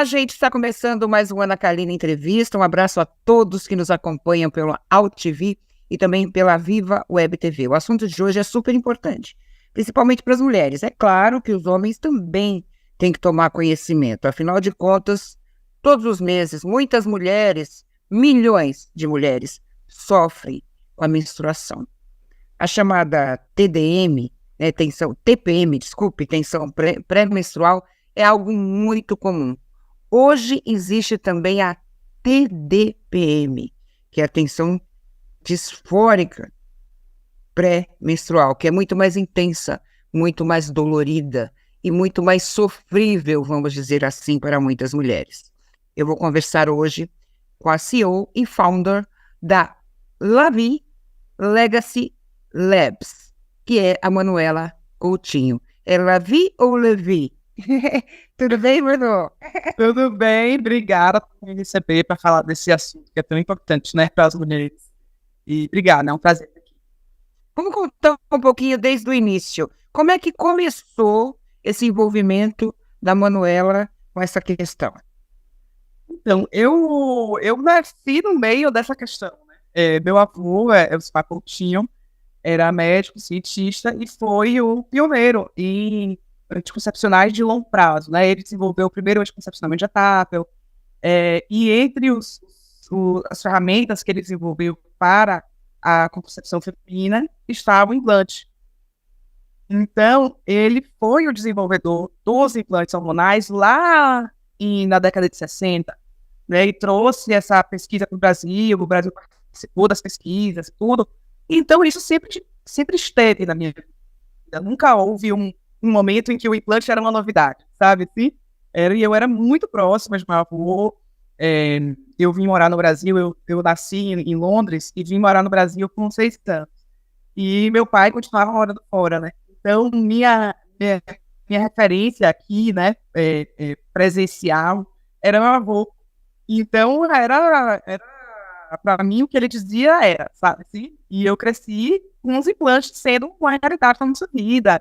Olá, gente, está começando mais um Ana Carolina Entrevista. Um abraço a todos que nos acompanham pelo AltV e também pela Viva Web TV. O assunto de hoje é super importante, principalmente para as mulheres. É claro que os homens também têm que tomar conhecimento. Afinal de contas, todos os meses, muitas mulheres, milhões de mulheres, sofrem com a menstruação. A chamada TDM, TPM, tensão pré-menstrual, é algo muito comum. Hoje existe também a TDPM, que é a tensão disfórica pré-menstrual, que é muito mais intensa, muito mais dolorida e muito mais sofrível, vamos dizer assim, para muitas mulheres. Eu vou conversar hoje com a CEO e founder da Lavi Legacy Labs, que é a Manuela Coutinho. É Lavi ou Levi? Tudo bem, Bruno? Tudo bem, obrigada por me receber para falar desse assunto que é tão importante, né, para as mulheres. E obrigada, é um prazer estar aqui. Vamos contar um pouquinho desde o início. Como é que começou esse envolvimento da Manuela com essa questão? Então, eu nasci no meio dessa questão, né? Meu avô, o pai Coutinho, era médico, cientista e foi o pioneiro em anticoncepcionais de longo prazo, né? Ele desenvolveu o primeiro anticoncepcional injetável, e entre as ferramentas que ele desenvolveu para a contracepção feminina estava o implante. Então, ele foi o desenvolvedor dos implantes hormonais lá na década de 60, né? E trouxe essa pesquisa para o Brasil participou das pesquisas e tudo. Então, isso sempre esteve na minha vida. Nunca houve um momento em que o implante era uma novidade, sabe? Assim? E eu era muito próxima de meu avô. Eu vim morar no Brasil, eu nasci em Londres e vim morar no Brasil com 6 anos. E meu pai continuava morando fora, né? Então, minha referência aqui, né, presencial, era meu avô. Então, era para mim, o que ele dizia era, sabe, assim? E eu cresci com os implantes sendo uma realidade da nossa vida,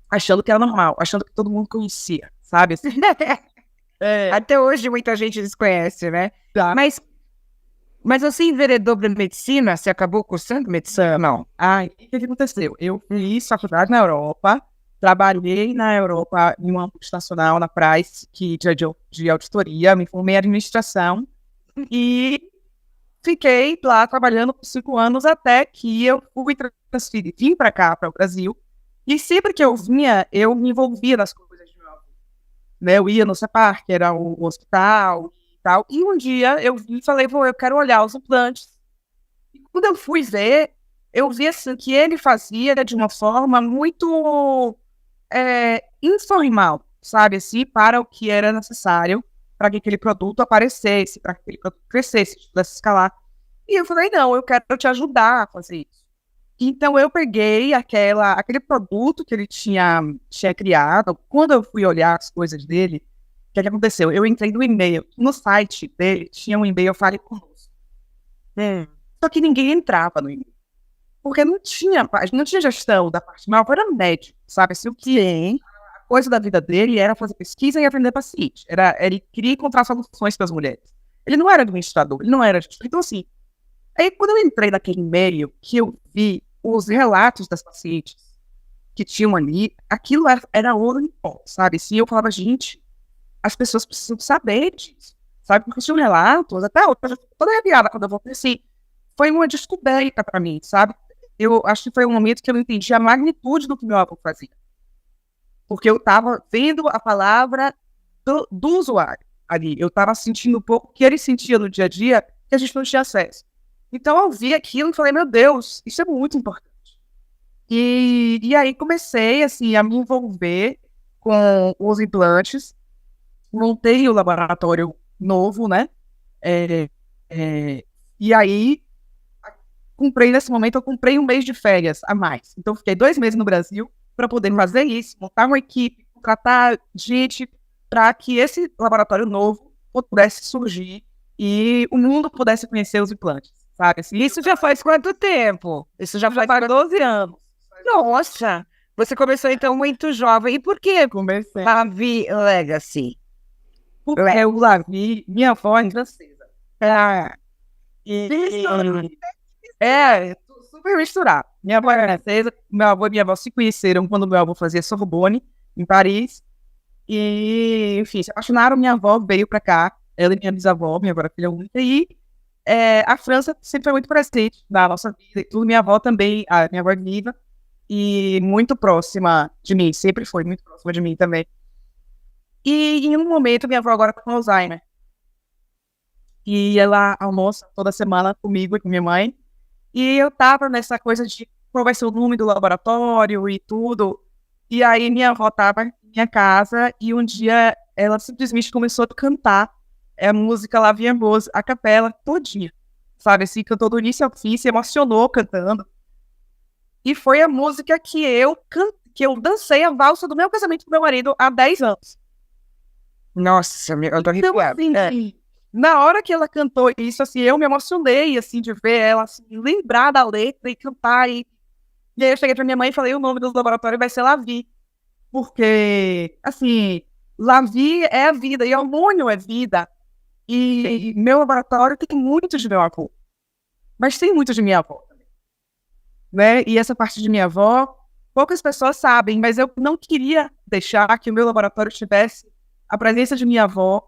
achando que era normal, achando que todo mundo conhecia, sabe? Assim? Até hoje muita gente desconhece, né? Tá. Mas você enveredou para medicina? Você acabou cursando medicina? Não. O que aconteceu? Eu fiz faculdade na Europa, trabalhei na Europa em uma multinacional na Price, de auditoria, me formei em administração e fiquei lá trabalhando por 5 anos até que eu fui transferir, vim para cá, para o Brasil, e sempre que eu vinha, eu me envolvia nas coisas de meu avô. Né? Eu ia no CEPAR, que era o hospital e tal, e um dia eu vim e falei, eu quero olhar os implantes. E quando eu fui ver, eu vi assim, que ele fazia de uma forma muito informal, sabe, assim, para o que era necessário para que aquele produto aparecesse, para que aquele produto crescesse, pudesse escalar. E eu falei, não, eu quero te ajudar a fazer isso. Então, eu peguei aquele produto que ele tinha criado. Quando eu fui olhar as coisas dele, o que aconteceu? Eu entrei no e-mail. No site dele, tinha um e-mail, Fale Conosco. Só que ninguém entrava no e-mail. Porque não tinha gestão da parte mal, era médico, sabe? Assim, o que a coisa da vida dele era fazer pesquisa e atender paciente. Ele queria encontrar soluções para as mulheres. Ele não era administrador, ele não era... Então, assim, aí quando eu entrei naquele e-mail, que eu vi os relatos das pacientes que tinham ali, aquilo era ouro em pó, sabe? Assim, eu falava, gente, as pessoas precisam saber disso, sabe? Porque tinham relatos, até hoje, eu tô toda arrepiada quando eu vou ver, assim, foi uma descoberta para mim, sabe? Eu acho que foi um momento que eu entendi a magnitude do que meu avô fazia. Porque eu estava vendo a palavra do usuário ali. Eu estava sentindo um pouco o que ele sentia no dia a dia que a gente não tinha acesso. Então eu vi aquilo e falei, meu Deus, isso é muito importante. E aí comecei, assim, a me envolver com os implantes. Montei o laboratório novo, né? E aí nesse momento, eu comprei um mês de férias a mais. Então, fiquei 2 meses no Brasil para poder fazer isso, montar uma equipe, contratar gente para que esse laboratório novo pudesse surgir e o mundo pudesse conhecer os implantes, sabe? Assim, Isso já faz quanto tempo? Isso já faz 12 anos. Nossa! Você começou, então, muito jovem. E por que Comecei. Lavi Legacy? Porque o Lavi, minha avó é francesa. Ah, E, super misturado. Minha avó é francesa, meu avô e minha avó se conheceram quando meu avô fazia Sorbonne, em Paris. E, enfim, se apaixonaram. Minha avó veio pra cá, ela e minha bisavó, minha avó era filha única. E a França sempre foi muito presente na nossa vida e tudo. Minha avó também, a minha avó é viva e muito próxima de mim, sempre foi muito próxima de mim também. E em um momento, minha avó agora tá com Alzheimer. E ela almoça toda semana comigo e com minha mãe. E eu tava nessa coisa de qual vai ser o nome do laboratório e tudo. E aí minha avó tava em minha casa e um dia ela simplesmente começou a cantar a música La Vie en Rose, a capela todinha. Sabe, assim, cantou do início ao fim, se emocionou cantando. E foi a música que eu dancei a valsa do meu casamento com meu marido há 10 anos. nossa, eu tô arrepiada. Assim, na hora que ela cantou isso, assim, eu me emocionei, assim, de ver ela, assim, lembrar da letra e cantar. E aí eu cheguei pra minha mãe e falei, o nome do laboratório vai ser Lavi. Porque, assim, Lavi é a vida, e hormônio é vida. E meu laboratório tem muito de meu avô. Mas tem muito de minha avó também. Né? E essa parte de minha avó, poucas pessoas sabem, mas eu não queria deixar que o meu laboratório tivesse a presença de minha avó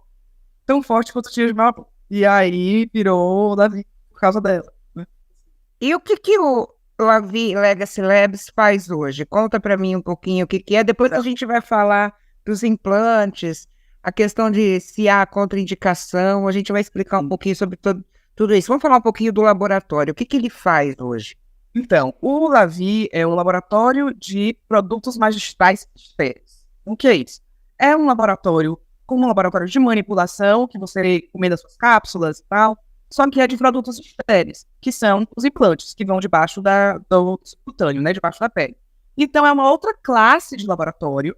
tão forte quanto tinha de meu avô. E aí virou Lavi por causa dela. Né? E o que o Lavi Legacy Labs faz hoje? Conta para mim um pouquinho o que é. Depois a gente vai falar dos implantes, a questão de se há contraindicação, a gente vai explicar um pouquinho sobre tudo isso. Vamos falar um pouquinho do laboratório. O que ele faz hoje? Então, o Lavi é um laboratório de produtos magistrais estéreis. O que é isso? É um laboratório como um laboratório de manipulação, que você recomenda suas cápsulas e tal, só que é de produtos estéreis, que são os implantes, que vão debaixo do subcutâneo, né, debaixo da pele. Então, é uma outra classe de laboratório,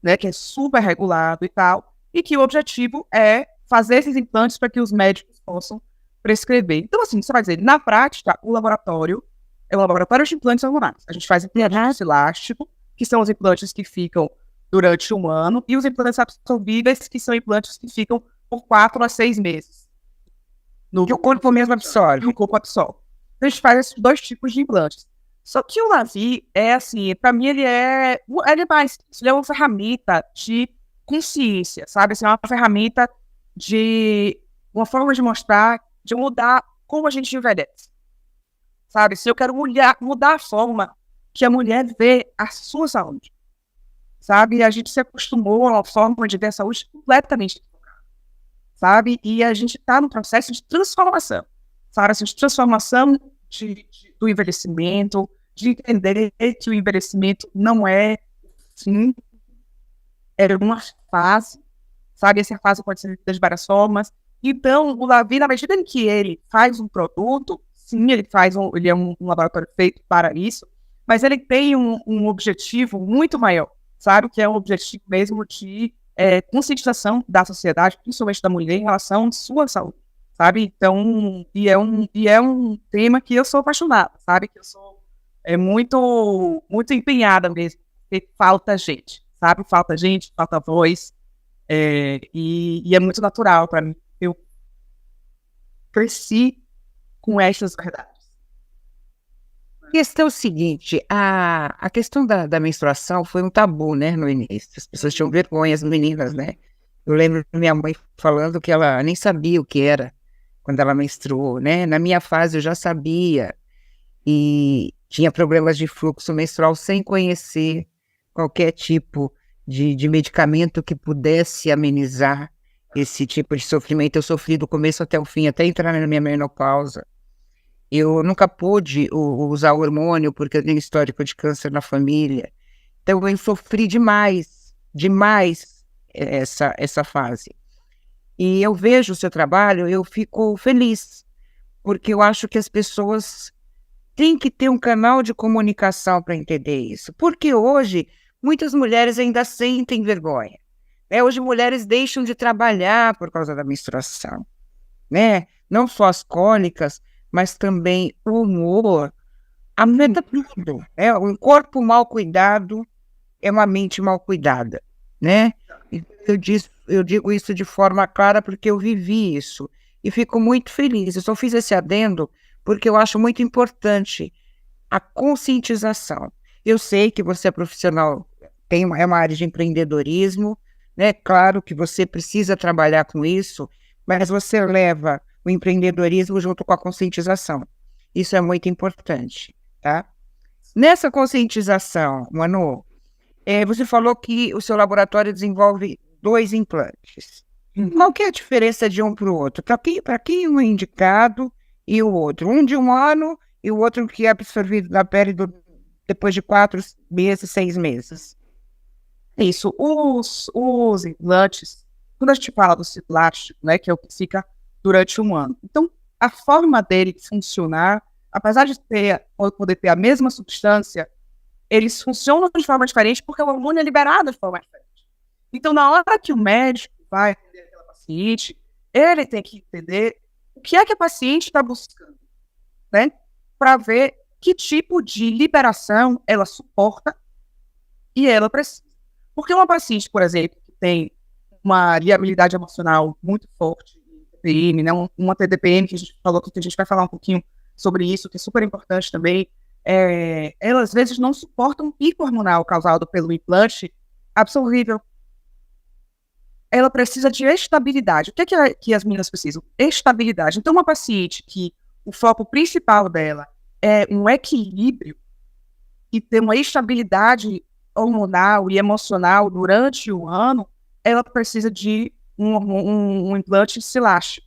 né, que é super regulado e tal, e que o objetivo é fazer esses implantes para que os médicos possam prescrever. Então, assim, você vai dizer, na prática, o laboratório é um laboratório de implantes hormonais. A gente faz implantes elásticos, que são os implantes que ficam durante um ano, e os implantes absorvíveis, que são implantes que ficam por 4 a 6 meses. Que o corpo mesmo absorve. O corpo absorve. Então, a gente faz esses 2 tipos de implantes. Só que o Lavi é assim, para mim ele é mais, ele é uma ferramenta de consciência, sabe? Assim, é uma ferramenta de uma forma de mostrar, de mudar como a gente envelhece. Sabe? Se eu quero mudar a forma que a mulher vê a sua saúde. Sabe? E a gente se acostumou a uma forma de ver a saúde completamente equivocada. Sabe? E a gente está no processo de transformação. Sabe? Assim, de transformação do envelhecimento, de entender que o envelhecimento não é fim, é uma fase. Sabe? Essa fase pode ser de várias formas. Então, o Lavi, na medida em que ele faz um produto, sim, ele é um laboratório feito para isso, mas ele tem um objetivo muito maior, sabe? Que é um objetivo mesmo de conscientização da sociedade, principalmente da mulher, em relação à sua saúde, sabe? Então, e é um tema que eu sou apaixonada, sabe? Que eu sou muito, muito empenhada mesmo, porque falta gente, sabe? Falta gente, falta voz, e é muito natural para mim. Eu cresci com estas verdades. A questão é o seguinte, a questão da menstruação foi um tabu, né, no início. As pessoas tinham vergonha, as meninas, né? Eu lembro da minha mãe falando que ela nem sabia o que era quando ela menstruou, né? Na minha fase eu já sabia e tinha problemas de fluxo menstrual sem conhecer qualquer tipo de medicamento que pudesse amenizar esse tipo de sofrimento. Eu sofri do começo até o fim, até entrar na minha menopausa. Eu nunca pude usar hormônio porque eu tenho histórico de câncer na família. Então eu sofri demais essa fase. E eu vejo o seu trabalho, eu fico feliz, porque eu acho que as pessoas têm que ter um canal de comunicação para entender isso. Porque hoje muitas mulheres ainda sentem vergonha. Né? Hoje mulheres deixam de trabalhar por causa da menstruação. Né? Não só as cólicas, mas também o humor, afeta tudo. Um corpo mal cuidado é uma mente mal cuidada. né? E eu digo isso de forma clara porque eu vivi isso e fico muito feliz. Eu só fiz esse adendo porque eu acho muito importante a conscientização. Eu sei que você é profissional, é uma área de empreendedorismo, né? Claro que você precisa trabalhar com isso, mas você leva o empreendedorismo junto com a conscientização. Isso é muito importante, tá? Nessa conscientização, Manu, você falou que o seu laboratório desenvolve 2 implantes. Qual que é a diferença de um para o outro? Para quem um é indicado e o outro? Um de 1 ano e o outro que é absorvido na pele depois de 4 meses, 6 meses. Isso, os implantes, quando a gente fala do plástico, né, que é o que fica durante 1 ano. Então, a forma dele funcionar, apesar de poder ter a mesma substância, eles funcionam de forma diferente porque o hormônio é liberado de forma diferente. Então, na hora que o médico vai atender aquela paciente, ele tem que entender o que é que a paciente está buscando, né? Para ver que tipo de liberação ela suporta e ela precisa. Porque uma paciente, por exemplo, que tem uma viabilidade emocional muito forte, TPM, né? Uma TDPM, que a gente falou que a gente vai falar um pouquinho sobre isso, que é super importante também, elas às vezes não suportam um pico hormonal causado pelo implante absorvível. Ela precisa de estabilidade. O que é que as meninas precisam? Estabilidade. Então, uma paciente que o foco principal dela é um equilíbrio e ter uma estabilidade hormonal e emocional durante o ano, ela precisa de um implante silástico,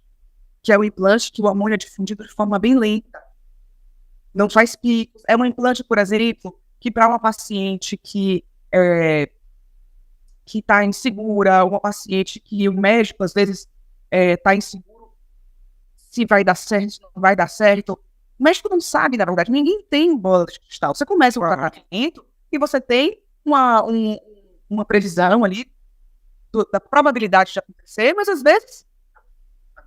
que é um implante que o hormônio é difundido de forma bem lenta. Não faz picos. É um implante, por exemplo, que para uma paciente que está insegura, uma paciente que o médico, às vezes, está inseguro se vai dar certo, se não vai dar certo. O médico não sabe, na verdade. Ninguém tem bola de cristal. Você começa o tratamento e você tem uma previsão ali da probabilidade de acontecer, mas, às vezes,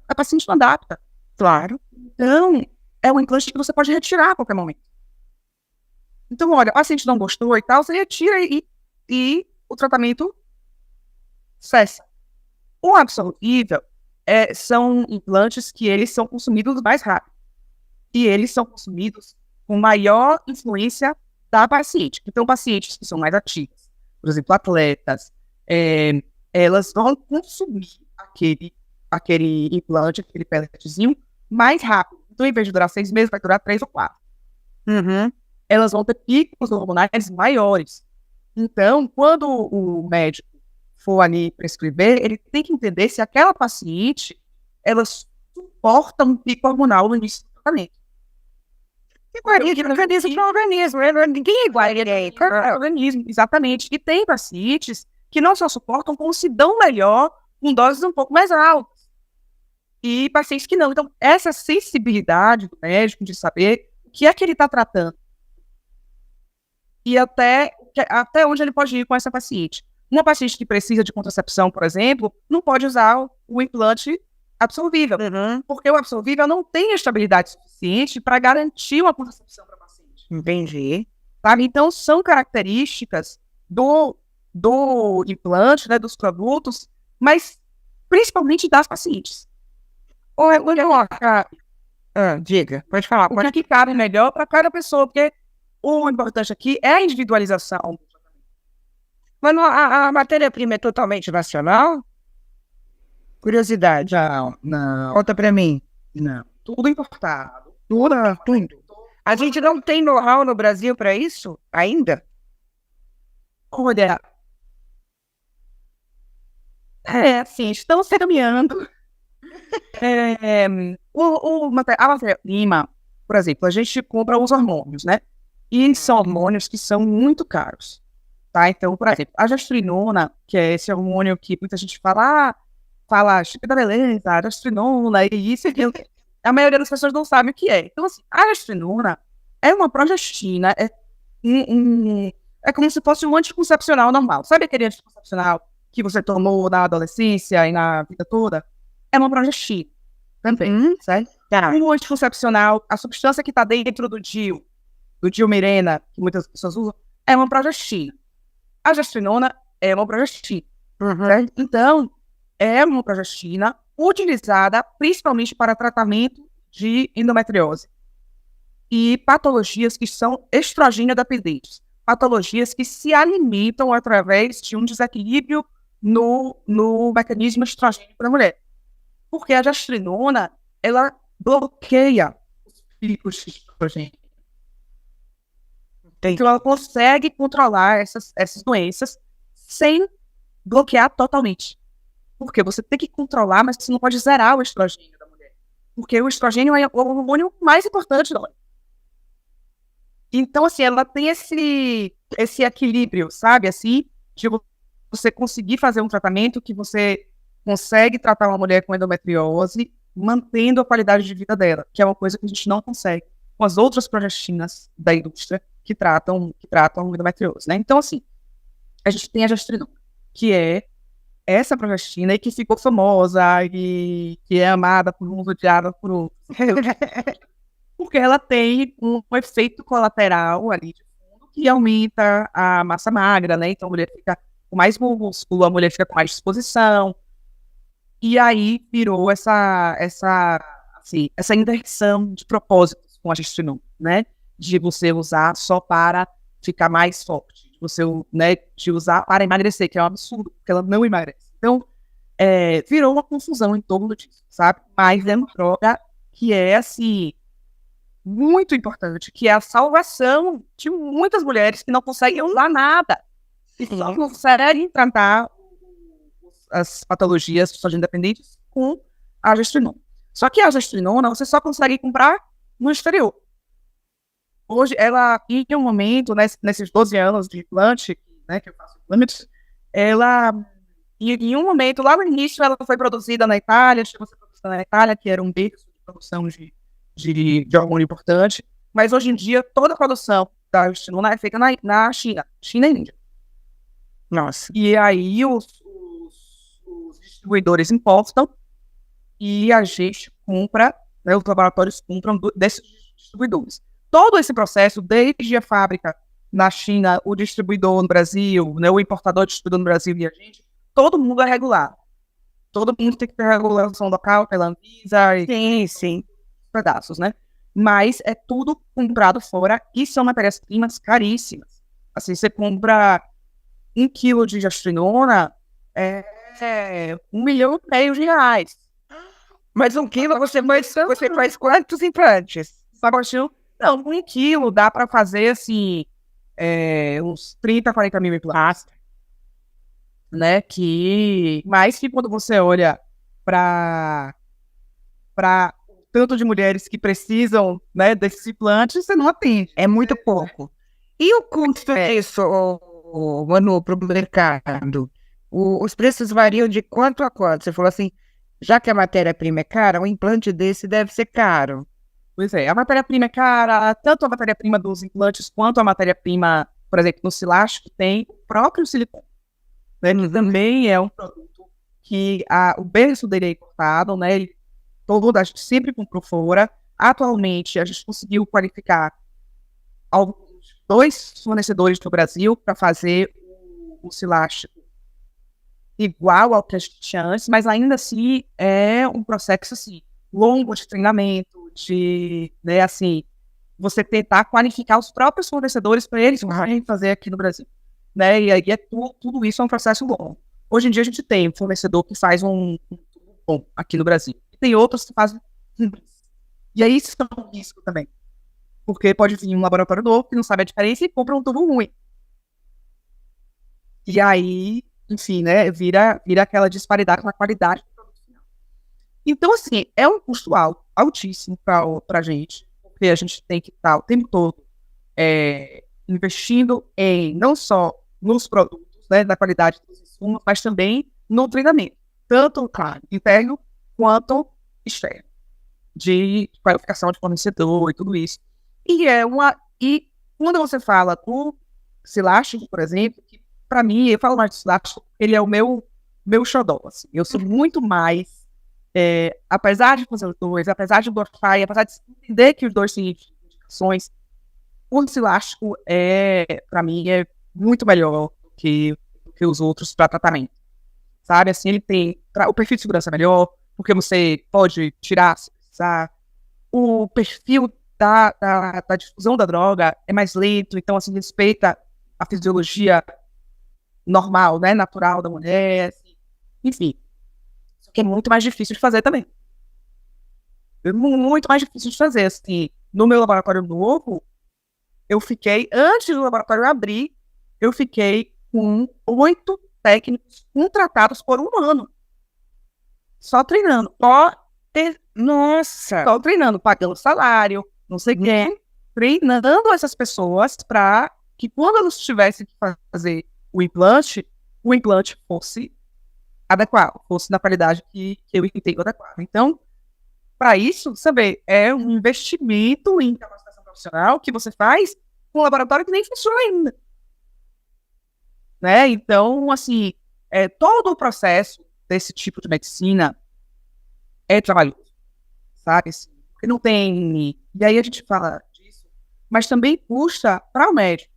a paciente não adapta. Claro. Então, é um implante que você pode retirar a qualquer momento. Então, olha, a paciente não gostou e tal, você retira e o tratamento cessa. O absorvível são implantes que eles são consumidos mais rápido. E eles são consumidos com maior influência da paciente. Então, pacientes que são mais ativas, por exemplo, atletas, elas vão consumir aquele implante, aquele pelletzinho, mais rápido. Então, em vez de durar 6 meses, vai durar 3 ou 4. Uhum. Elas vão ter picos hormonais maiores. Então, quando o médico for ali prescrever, ele tem que entender se aquela paciente, ela suporta um pico hormonal no início do tratamento. Iguaria de organismo para organismo. Ninguém é igual a ninguém. Organismo, exatamente. E tem pacientes que não só suportam, como se dão melhor com doses um pouco mais altas. E pacientes que não. Então, essa sensibilidade do médico de saber o que é que ele está tratando e até onde ele pode ir com essa paciente. Uma paciente que precisa de contracepção, por exemplo, não pode usar o implante absorvível, porque o absorvível não tem estabilidade suficiente para garantir uma contracepção para a paciente. Entendi. Sabe? Então, são características do implante, né, dos produtos, mas principalmente das pacientes. Diga, pode falar. O que cabe melhor para cada pessoa, porque o importante aqui é a individualização. Mas a matéria-prima é totalmente nacional? Curiosidade. Não. Conta para mim. Não. Tudo importado. Tudo. A gente não tem know-how no Brasil para isso ainda? Olha, sim, estamos caminhando. A matéria-prima, por exemplo, a gente compra os hormônios, né? E são hormônios que são muito caros, tá? Então, por exemplo, a gestrinona, que é esse hormônio que muita gente fala chip da beleza, a gestrinona, e isso e aquilo. A maioria das pessoas não sabe o que é. Então, assim, a gestrinona é uma progestina, é como se fosse um anticoncepcional normal. Sabe aquele anticoncepcional que você tomou na adolescência e na vida toda? É uma progestina também, certo? Tá. O anticoncepcional, a substância que está dentro do Mirena, que muitas pessoas usam, é uma progestina. A gestrinona é uma progestina. Certo? Então, é uma progestina utilizada principalmente para tratamento de endometriose e patologias que são estrogênio dependentes, patologias que se alimentam através de um desequilíbrio no mecanismo estrogênico da mulher. Porque a gestrinona, ela bloqueia os picos de estrogênio. Então, ela consegue controlar essas doenças sem bloquear totalmente. Porque você tem que controlar, mas você não pode zerar o estrogênio da mulher. Porque o estrogênio é o hormônio mais importante da mulher. Então, assim, ela tem esse equilíbrio, sabe? Assim, de você conseguir fazer um tratamento que você consegue tratar uma mulher com endometriose, mantendo a qualidade de vida dela, que é uma coisa que a gente não consegue com as outras progestinas da indústria que tratam endometriose, né? Então, assim, a gente tem a gestrinona, que é essa progestina e que ficou famosa e que é amada por uns, odiada por outros. Porque ela tem um efeito colateral ali de fundo que aumenta a massa magra, né? Então a mulher fica com mais músculo, a mulher fica com mais disposição. E aí virou essa inversão de propósitos com a gestrinona, né? De você usar só para ficar mais forte, de você, né, de usar para emagrecer, que é um absurdo, porque ela não emagrece. Então, virou uma confusão em torno disso, sabe? Mas é uma droga que é, assim, muito importante, que é a salvação de muitas mulheres que não conseguem usar nada e só conseguem tratar as patologias estrogênio-dependentes com a gestrinona. Só que a gestrinona você só consegue comprar no exterior. Hoje, ela, em um momento, nesses 12 anos de implante, né, que eu faço implantes, ela, em um momento, lá no início, ela foi produzida na Itália, chegou a ser produzida na Itália, que era um berço de produção de hormônio importante, mas hoje em dia toda a produção da gestrinona é feita na China e Índia. Nossa. E aí os distribuidores importam e a gente compra, né, os laboratórios compram desses distribuidores. Todo esse processo, desde a fábrica na China, o distribuidor no Brasil, né, o importador, distribuidor no Brasil e a gente, todo mundo é regulado. Todo mundo tem que ter regulação local pela Anvisa. Sim. Pedaços, né? Mas é tudo comprado fora e são matérias-primas caríssimas. Assim, você compra 1 quilo de gestrinona, é R$1,5 milhão. Mas 1 quilo você faz quantos implantes? Não, 1 quilo dá para fazer, assim, uns 30, 40 mil implantes. Né? Mas que quando você olha para tanto de mulheres que precisam, né, desses implantes, você não atende. É muito pouco. E o custo disso, Manu, para o mercado? Os preços variam de quanto a quanto? Você falou assim, já que a matéria-prima é cara, um implante desse deve ser caro. Pois é, a matéria-prima é cara, tanto a matéria-prima dos implantes quanto a matéria-prima, por exemplo, no Silástico, tem o próprio silicone. Né, que também é um produto que o berço dele é importado, né? A gente sempre comprou fora. Atualmente, a gente conseguiu qualificar alguns 2 fornecedores no Brasil para fazer o Silástico igual ao que a gente tinha antes, mas ainda assim é um processo assim, longo de treinamento, né, assim, você tentar qualificar os próprios fornecedores para eles conseguirem fazer aqui no Brasil. Né, e aí tudo isso é um processo longo. Hoje em dia a gente tem um fornecedor que faz um tubo bom aqui no Brasil. E tem outros que fazem. E aí isso é um risco também. Porque pode vir um laboratório novo que não sabe a diferença e compra um tubo ruim. E aí, enfim, né, vira aquela disparidade na qualidade do produto final. Então, assim, é um custo altíssimo para a gente, porque a gente tem que estar o tempo todo investindo em não só nos produtos, né, da qualidade dos insumos, mas também no treinamento, tanto interno quanto externo, de qualificação de fornecedor e tudo isso. E quando você fala do Silástico, por exemplo, que para mim, eu falo mais do Silástico, ele é o meu xodó, assim. Eu sou muito mais, apesar de fazer os dois, apesar de gostar, apesar de entender que os dois têm indicações, o Silástico, para mim, é muito melhor do que os outros para tratamento. sabe? Assim, ele tem o perfil de segurança melhor, porque você pode tirar se precisar. O perfil da difusão da droga é mais lento, então, assim, respeita a fisiologia normal, né, natural da mulher, assim. Enfim, só que é muito mais difícil de fazer também. É muito mais difícil de fazer, assim. No meu laboratório novo, eu fiquei, antes do laboratório abrir, eu fiquei com 8 técnicos contratados por um ano. Só treinando. Nossa! Só treinando, pagando salário, não sei o quê. Treinando essas pessoas para que quando elas tivessem que fazer o implante fosse adequado, fosse na qualidade que eu entendo adequada. Então, para isso, saber, é um investimento em capacitação profissional que você faz com um laboratório que nem funciona ainda. Né? Então, assim, todo o processo desse tipo de medicina é trabalhoso, sabe? Assim, porque não tem... E aí a gente fala disso, mas também custa para o médico,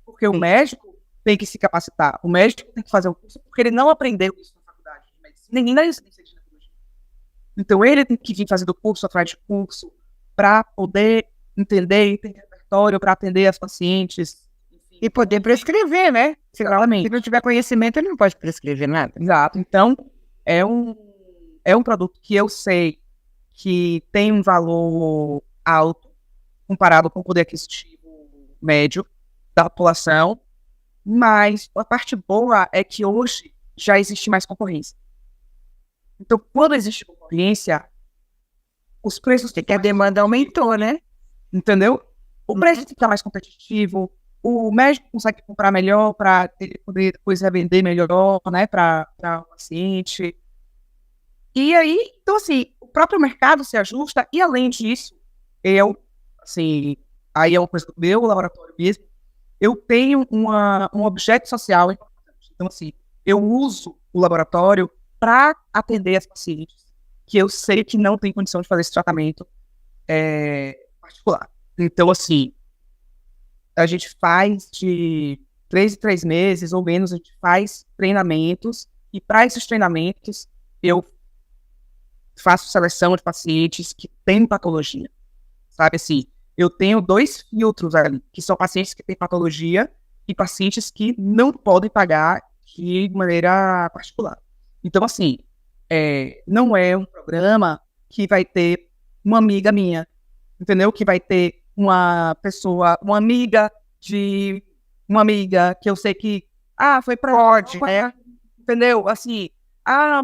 porque o médico tem que se capacitar, o médico tem que fazer o curso, porque ele não aprendeu isso na faculdade de medicina, nem na residência de ginecologia. Então, ele tem que vir fazendo curso atrás de curso para poder entender e ter repertório para atender as pacientes. Enfim. E poder prescrever, né? Se Claramente. não tiver conhecimento, ele não pode prescrever nada. Exato. Então, é um produto que eu sei que tem um valor alto comparado com o poder aquisitivo médio da população, mas a parte boa é que hoje já existe mais concorrência. Então, quando existe concorrência, os preços... Porque a demanda aumentou, né? Entendeu? O preço fica mais competitivo, o médico consegue comprar melhor para poder depois revender melhor, né, para o paciente. E aí, então, assim, o próprio mercado se ajusta, e além disso, eu, assim, aí é uma coisa do meu laboratório mesmo, eu tenho um objeto social importante. Então, assim, eu uso o laboratório para atender as pacientes que eu sei que não tem condição de fazer esse tratamento particular. Então, assim, a gente faz de 3 em 3 meses ou menos, a gente faz treinamentos, e para esses treinamentos eu faço seleção de pacientes que têm patologia, sabe assim, eu tenho 2 filtros ali, que são pacientes que têm patologia e pacientes que não podem pagar de maneira particular. Então, assim, não é um programa que vai ter uma amiga minha, entendeu? Que vai ter uma pessoa, uma amiga que eu sei que, foi pra... Pode, né? Entendeu? Assim,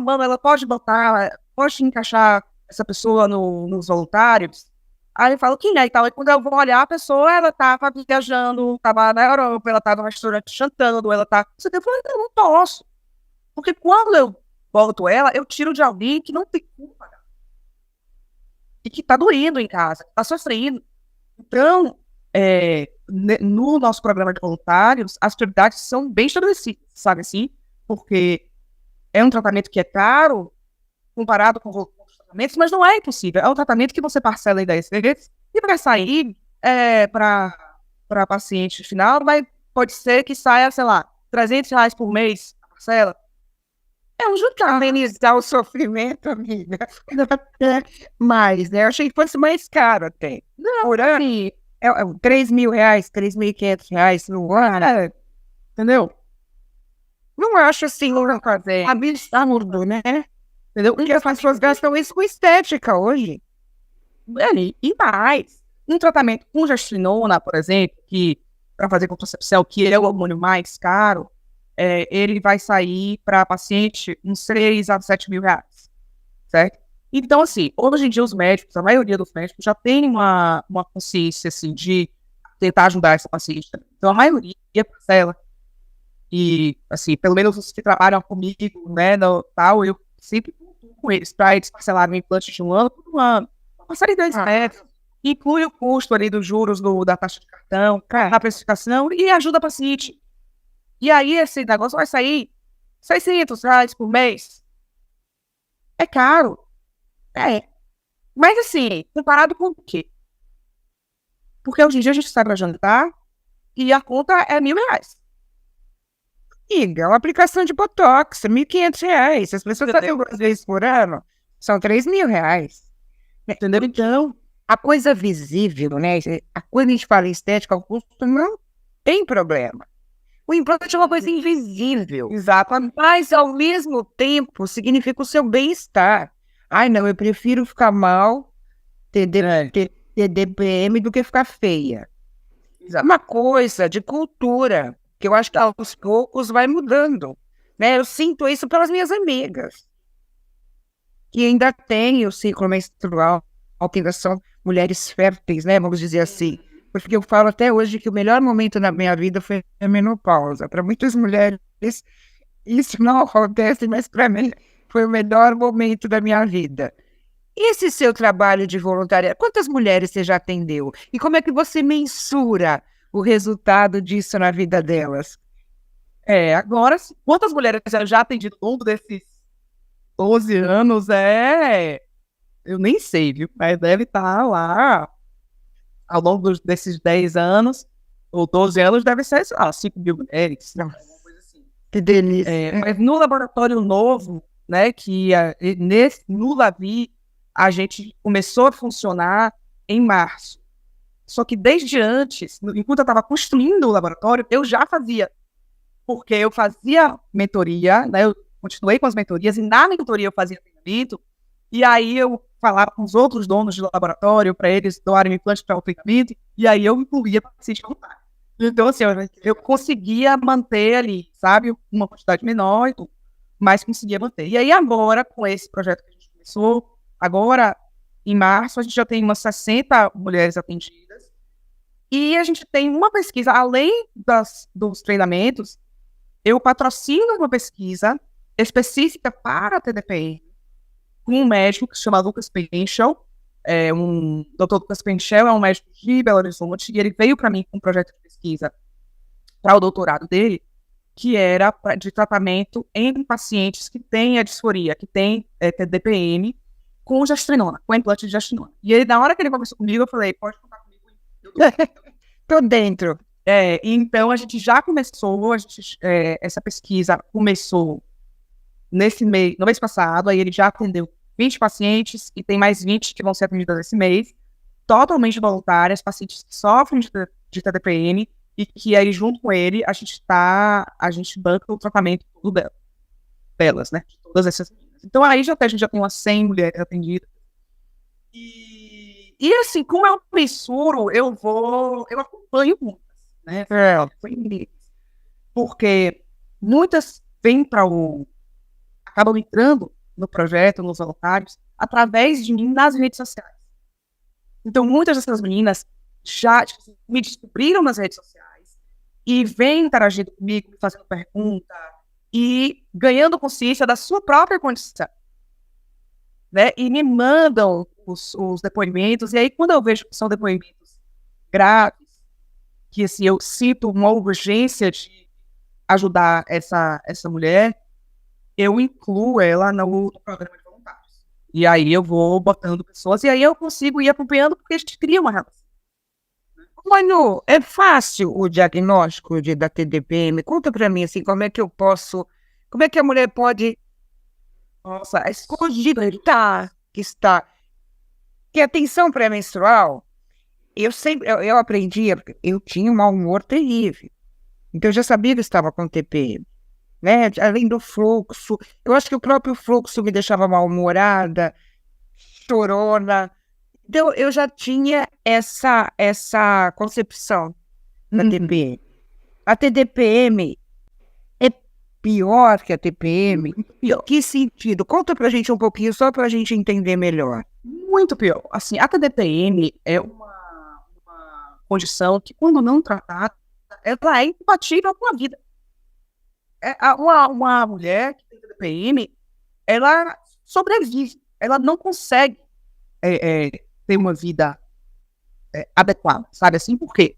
mano, ela pode encaixar essa pessoa nos voluntários. Aí eu falo, quem é e tal? E quando eu vou olhar, a pessoa, ela tava viajando, tava na Europa, ela tava no restaurante jantando, ela tá... Eu falei, eu não posso. Porque quando eu boto ela, eu tiro de alguém que não tem culpa, e que tá doendo em casa, tá sofrendo. Então, no nosso programa de voluntários, as prioridades são bem estabelecidas, sabe assim? Porque é um tratamento que é caro, comparado com outros tratamentos, mas não é impossível. É um tratamento que você parcela em 10 vezes e vai sair para paciente final, pode ser que saia, sei lá, R$ 300 por mês a parcela. É um juntar. Amenizar o sofrimento, amiga. Mais, né? Eu achei que fosse mais caro até. Não, por ano, assim, é R$ 3.000, R$ 3.500 no ano. entendeu? Não acho assim um absurdo, né? Entendeu? Porque as pessoas gastam isso com estética hoje. E mais, um tratamento com gestrinona, por exemplo, que para fazer contracepção, que é o hormônio mais caro, ele vai sair para paciente uns 3 a 7 mil reais, certo? Então, assim, hoje em dia os médicos, a maioria dos médicos já tem uma consciência, assim, de tentar ajudar essa paciente. Então, a maioria parcela. E, assim, pelo menos os que trabalham comigo, né, tal, eu sempre conto com eles, para eles parcelarem o implante de um ano por um ano. Passar em 10 metros, inclui o custo ali dos juros da taxa de cartão, a precificação, e ajuda a paciente. E aí esse negócio vai sair R$ 600 por mês. É caro. Mas assim, comparado com o quê? Porque hoje em dia a gente sai para jantar e a conta é R$ 1.000. Amiga, uma aplicação de Botox, R$ 1.500. As pessoas fazem 2 vezes por ano, são R$ 3.000. Entendeu? Então, A coisa visível, né? Quando a gente fala em estética, o custo não tem problema. O implante é uma coisa invisível, exatamente. mas ao mesmo tempo significa o seu bem-estar. Ai, não, eu prefiro ficar mal, ter DPM, do que ficar feia. É uma coisa de cultura, que eu acho que aos poucos vai mudando, né? Eu sinto isso pelas minhas amigas, que ainda têm o ciclo menstrual, que ainda são mulheres férteis, né? Vamos dizer assim. Porque eu falo até hoje que o melhor momento na minha vida foi a menopausa. Para muitas mulheres, isso não acontece, mas para mim foi o melhor momento da minha vida. E esse seu trabalho de voluntariado, quantas mulheres você já atendeu? E como é que você mensura o resultado disso na vida delas? Agora, quantas mulheres eu já atendi ao longo desses 12 anos, eu nem sei, viu? Mas deve estar lá, ao longo desses 10 anos, ou 12 anos, deve ser, 5.000 mulheres. Alguma coisa assim. Que delícia. Mas no laboratório novo, né, no Lavi, a gente começou a funcionar em março. Só que desde antes, enquanto eu estava construindo o laboratório, eu já fazia. Porque eu fazia mentoria, né, eu continuei com as mentorias, e na mentoria eu fazia treinamento, e aí eu falava com os outros donos de laboratório para eles doarem implante para o treinamento, e aí eu incluía paciente voluntário. Então, assim, eu conseguia manter ali, sabe, uma quantidade menor e tudo, mas conseguia manter. E aí agora, com esse projeto que a gente começou, agora, em março, a gente já tem umas 60 mulheres atendidas, e a gente tem uma pesquisa, além dos treinamentos, eu patrocino uma pesquisa específica para a TDPM, com um médico que se chama Lucas Penchel. O Dr. Lucas Penchel é um médico de Belo Horizonte, e ele veio para mim com um projeto de pesquisa para o doutorado dele, que era de tratamento em pacientes que têm a disforia, que têm TDPM, com gestrinona, com implante de gestrinona. E ele, na hora que ele conversou comigo, eu falei, pode contar comigo. Tô dentro. Então, a gente já começou, essa pesquisa começou no mês passado, aí ele já atendeu 20 pacientes e tem mais 20 que vão ser atendidas esse mês, totalmente voluntárias, pacientes que sofrem de TDPM, e que aí, junto com ele, a gente banca o tratamento todo delas, né? De todas essas meninas. Então, aí a gente já tem umas 100 mulheres atendidas. E assim, como eu mensuro, eu acompanho muitas, né? Porque muitas vêm acabam entrando no projeto, nos voluntários, através de mim nas redes sociais. Então, muitas dessas meninas já me descobriram nas redes sociais e vêm interagindo comigo, me fazendo pergunta e ganhando consciência da sua própria condição, né? E me mandam os depoimentos, e aí quando eu vejo que são depoimentos graves, que assim, eu sinto uma urgência de ajudar essa mulher, eu incluo ela no programa de voluntários. E aí eu vou botando pessoas, e aí eu consigo ir acompanhando, porque a gente cria uma relação. Manu, é fácil o diagnóstico da TDPM? Conta para mim, assim, como é que a mulher pode cogitar que a tensão pré-menstrual, eu aprendi, eu tinha um mau humor terrível, então eu já sabia que estava com TPM, né? Além do fluxo, eu acho que o próprio fluxo me deixava mal-humorada, chorona. Então, eu já tinha essa concepção da TPM. A TDPM é pior que a TPM? Em que sentido? Conta pra gente um pouquinho, só pra gente entender melhor. Muito pior. Assim, a TDPM é uma condição que, quando não tratada, ela é incompatível com a vida. Uma mulher que tem TDPM, ela sobrevive, ela não consegue ter uma vida adequada, sabe assim? Por quê?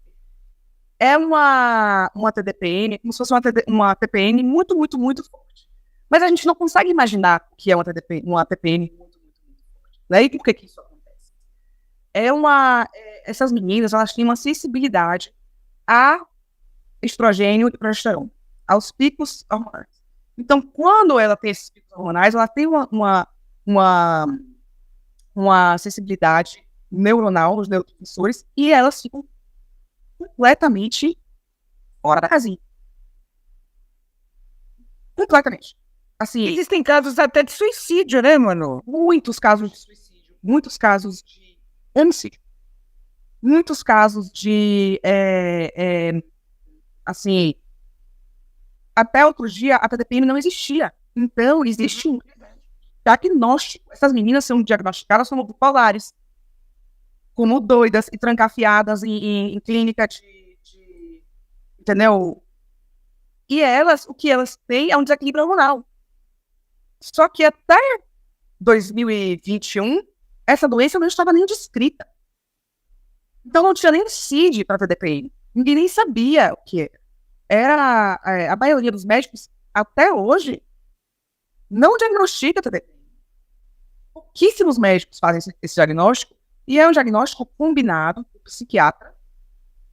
É uma TDPM, como se fosse uma TPM muito, muito, muito forte. Mas a gente não consegue imaginar o que é uma TPM muito, muito, muito forte. Né? E por que isso acontece? Essas meninas, elas têm uma sensibilidade a estrogênio e progesterona. aos picos hormonais. Então, quando ela tem esses picos hormonais, ela tem uma sensibilidade neuronal nos neurotransmissores e elas ficam completamente fora da casinha. Completamente. Assim, Existem casos até de suicídio, né, Manu? muitos casos de suicídio, muitos casos de homicídio, muitos casos de, assim, até outro dia a TDPM não existia. Então, existe um diagnóstico. Essas meninas são diagnosticadas como bipolares, como doidas e trancafiadas em clínica entendeu? E elas, o que elas têm é um desequilíbrio hormonal. Só que até 2021, essa doença não estava nem descrita. Então não tinha nem CID para TDPM. Ninguém nem sabia o que era. A maioria dos médicos, até hoje, não diagnostica TDPM. Pouquíssimos médicos fazem esse diagnóstico, e é um diagnóstico combinado do psiquiatra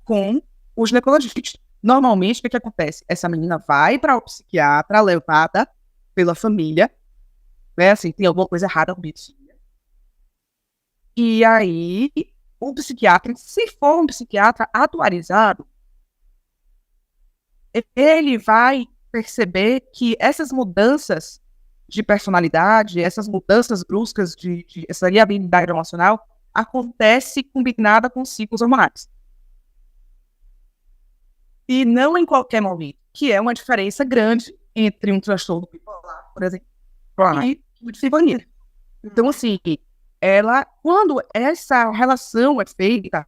com o ginecologista. Normalmente, o que acontece? Essa menina vai para o psiquiatra, levada pela família, né? Assim, tem alguma coisa errada com medicina. E aí, o psiquiatra, se for um psiquiatra atualizado, ele vai perceber que essas mudanças de personalidade, essas mudanças bruscas essa variabilidade emocional, acontece combinada com ciclos hormonais. E não em qualquer momento, que é uma diferença grande entre um transtorno bipolar, por exemplo, e uma disfonia. Então, assim, quando essa relação é feita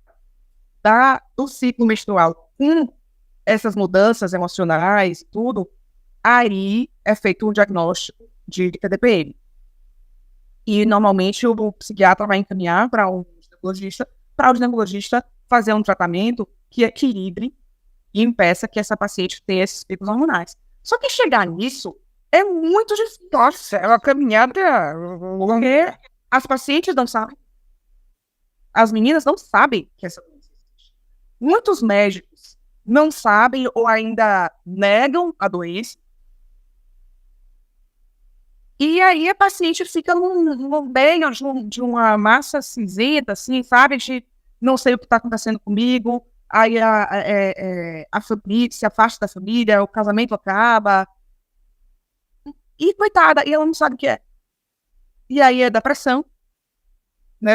do ciclo menstrual com essas mudanças emocionais e tudo, aí é feito um diagnóstico de TDPM. E, normalmente, o psiquiatra vai encaminhar para o ginecologista fazer um tratamento que equilibre e impeça que essa paciente tenha esses picos hormonais. Só que chegar nisso é muito difícil. Nossa, é uma caminhada. Porque as pacientes não sabem. As meninas não sabem que essa doença existe. Muitos médicos não sabem ou ainda negam a doença. E aí a paciente fica no meio de uma massa cinzenta, assim, sabe? De não sei o que está acontecendo comigo. Aí a família se afasta da família, o casamento acaba. E coitada, e ela não sabe o que é. E aí é depressão, né?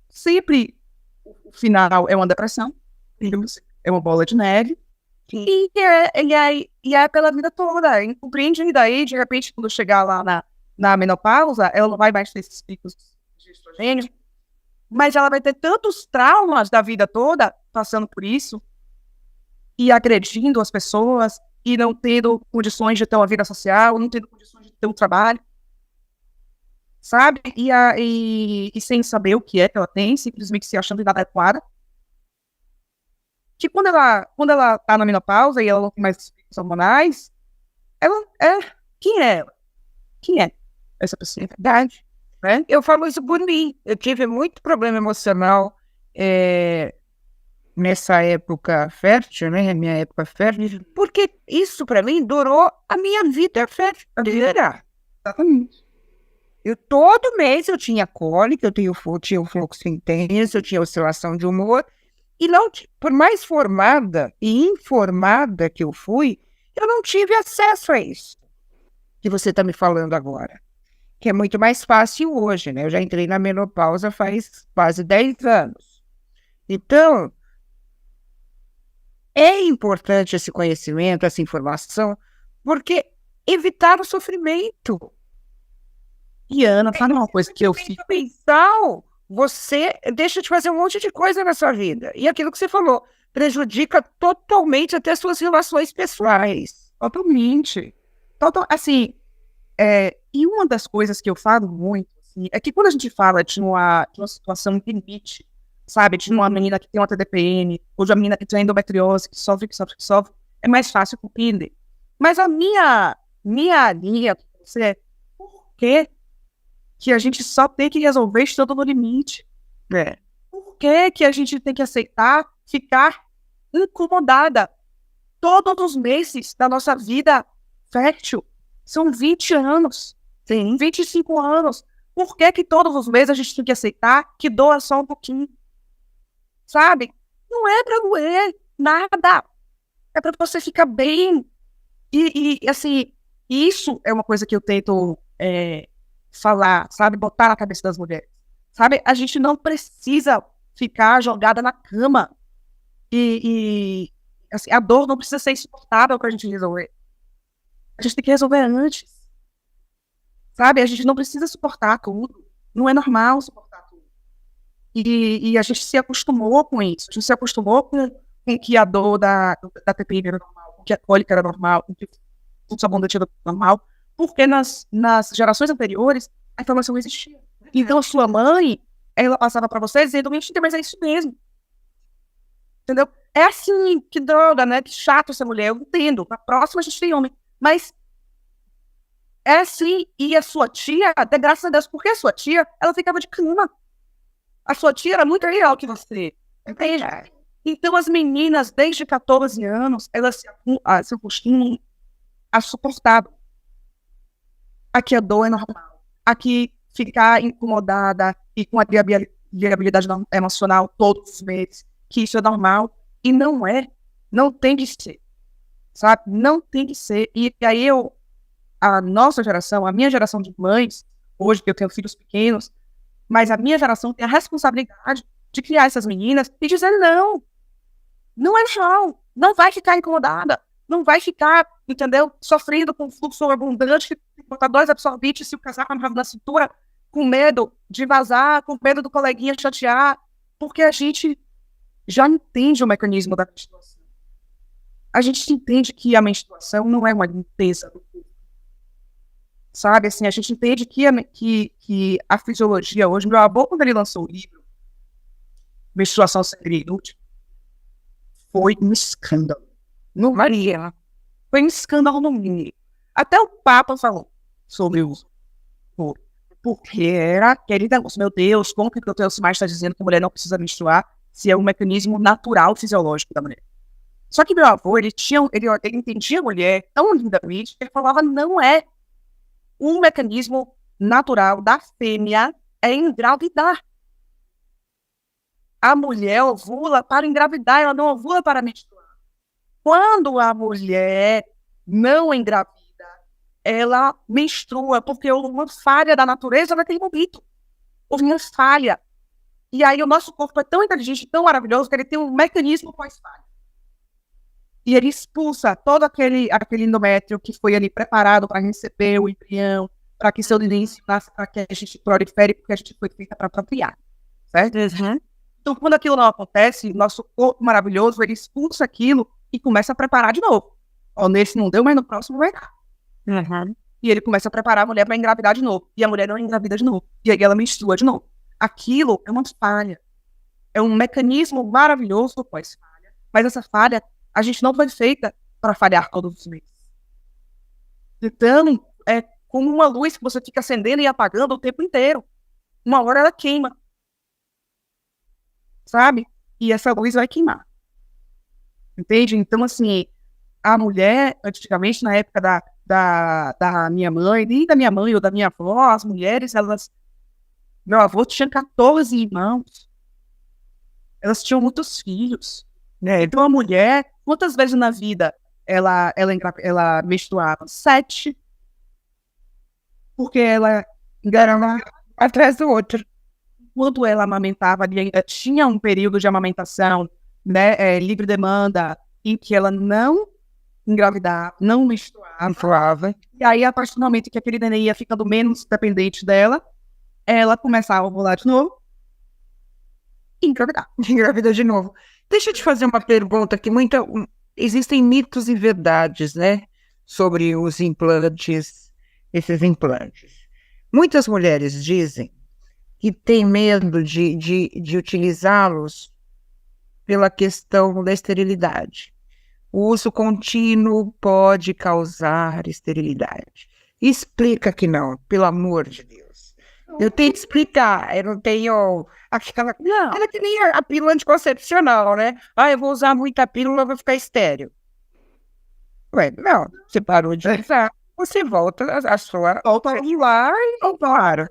Sempre o final é uma depressão, é uma bola de neve. E é pela vida toda, incompreendida. Aí, de repente, quando chegar lá na menopausa, ela não vai mais ter esses picos de estrogênio, mas ela vai ter tantos traumas da vida toda passando por isso e agredindo as pessoas e não tendo condições de ter uma vida social, não tendo condições de ter um trabalho, sabe? E sem saber o que é que ela tem, simplesmente se achando inadequada. Que quando ela tá na menopausa e ela não tem mais picos hormonais, quem é ela? Quem é essa pessoa? É verdade. Né? Eu falo isso por mim. Eu tive muito problema emocional nessa época fértil, né? Minha época fértil, porque isso para mim durou a minha vida fértil. Exatamente. Todo mês eu tinha cólica, eu tinha o fluxo intenso, eu tinha oscilação de humor, e não, por mais formada e informada que eu fui, eu não tive acesso a isso que você está me falando agora, que é muito mais fácil hoje, né? Eu já entrei na menopausa faz quase 10 anos. Então, é importante esse conhecimento, essa informação, porque evitar o sofrimento. E Ana, sabe uma coisa que eu fico... Você deixa de fazer um monte de coisa na sua vida. E aquilo que você falou, prejudica totalmente até suas relações pessoais. Totalmente. Assim, e uma das coisas que eu falo muito, assim, é que quando a gente fala de uma situação limite, sabe, de uma menina que tem uma TDPM, ou de uma menina que tem endometriose, que sofre, é mais fácil compreender. Mas a minha linha com você é, por que a gente só tem que resolver estando no limite? Por que a gente tem que aceitar ficar incomodada todos os meses da nossa vida fértil. São 20 anos. Sim. 25 anos. Por que todos os meses a gente tem que aceitar que doa só um pouquinho? Sabe? Não é pra doer nada. É pra você ficar bem. E assim, isso é uma coisa que eu tento falar, sabe? Botar na cabeça das mulheres. Sabe? A gente não precisa ficar jogada na cama. Assim, a dor não precisa ser insuportável pra gente resolver. A gente tem que resolver antes. Sabe? A gente não precisa suportar tudo. Não é normal suportar tudo. E a gente se acostumou com isso. A gente se acostumou com que a dor da TPM era normal, com que a cólica era normal, com que o fluxo abundante era normal, porque nas gerações anteriores a informação não existia. Então a sua mãe, ela passava para você dizendo, mentira, mas é isso mesmo. Entendeu? É assim, que droga, né? Que chato essa mulher, eu entendo. Na próxima a gente tem homem. Mas é assim, e a sua tia, até graças a Deus, porque a sua tia, ela ficava de cama. A sua tia era muito real que você. Entende? Então as meninas, desde 14 anos, elas se acostumam a suportar. Aqui a dor é normal. Aqui ficar incomodada e com a viabilidade emocional todos os meses, que isso é normal. E não é. Não tem que ser. Sabe? Não tem que ser. E aí a nossa geração, a minha geração de mães, hoje que eu tenho filhos pequenos, mas a minha geração tem a responsabilidade de criar essas meninas e dizer não. Não é normal. Não vai ficar incomodada. Não vai ficar, entendeu? Sofrendo com fluxo abundante, que tem que botar 2 absorventes se o casaco amarrado na cintura, com medo de vazar, com medo do coleguinha chatear, porque a gente já entende o mecanismo da menstruação. A gente entende que a menstruação não é uma limpeza do corpo. Sabe, assim, a gente entende que a fisiologia hoje, meu avô, quando ele lançou o livro Menstruação Sem Inútil, foi um escândalo. No Maria. Foi um escândalo no mínimo. Até o Papa falou sobre o corpo. Porque era aquele negócio, meu Deus, como que o Dr. Elcimar está dizendo que a mulher não precisa menstruar se é um mecanismo natural, fisiológico da mulher? Só que meu avô, ele entendia a mulher tão lindamente que ele falava, não é. Um mecanismo natural da fêmea é engravidar. A mulher ovula para engravidar, ela não ovula para menstruar. Quando a mulher não engravida, ela menstrua, porque uma falha da natureza naquele momento. Uma falha. E aí o nosso corpo é tão inteligente, tão maravilhoso, que ele tem um mecanismo pós-falha. E ele expulsa todo aquele endométrio que foi ali preparado para receber o embrião, para que seu neném se nasça, para que a gente prolifere, porque a gente foi feita para procriar. Certo? Uhum. Então, quando aquilo não acontece, nosso corpo maravilhoso, ele expulsa aquilo e começa a preparar de novo. Ó, nesse não deu, mas no próximo vai dar. Uhum. E ele começa a preparar a mulher para engravidar de novo. E a mulher não engravida de novo. E aí ela menstrua de novo. Aquilo é uma falha. É um mecanismo maravilhoso pós-falha. Mas essa falha, a gente não foi feita para falhar todos os meses. Então, é como uma luz que você fica acendendo e apagando o tempo inteiro. Uma hora ela queima. Sabe? E essa luz vai queimar. Entende? Então, assim, a mulher, antigamente, na época da minha mãe, nem da minha mãe ou da minha avó, as mulheres, meu avô tinha 14 irmãos. Elas tinham muitos filhos. Né? Então, a mulher, quantas vezes na vida ela menstruava? 7. Porque ela Era uma atrás do outro. Quando ela amamentava, tinha um período de amamentação, né, livre demanda, em que ela não engravidava, não menstruava. E aí, a partir do momento que aquele neném ia ficando menos dependente dela, ela começava a ovular de novo e engravidar. Engravida de novo. Deixa eu te fazer uma pergunta que existem mitos e verdades, né, sobre os implantes, esses implantes. Muitas mulheres dizem que têm medo de utilizá-los pela questão da esterilidade. O uso contínuo pode causar esterilidade. Explica que não, pelo amor de Deus. Eu tenho que explicar, eu não tenho aquela... Não, ela é que nem a pílula anticoncepcional, né? Eu vou usar muita pílula, vou ficar estéril. Ué, não, você parou de usar, você volta a sua... Volta a ovular Claro.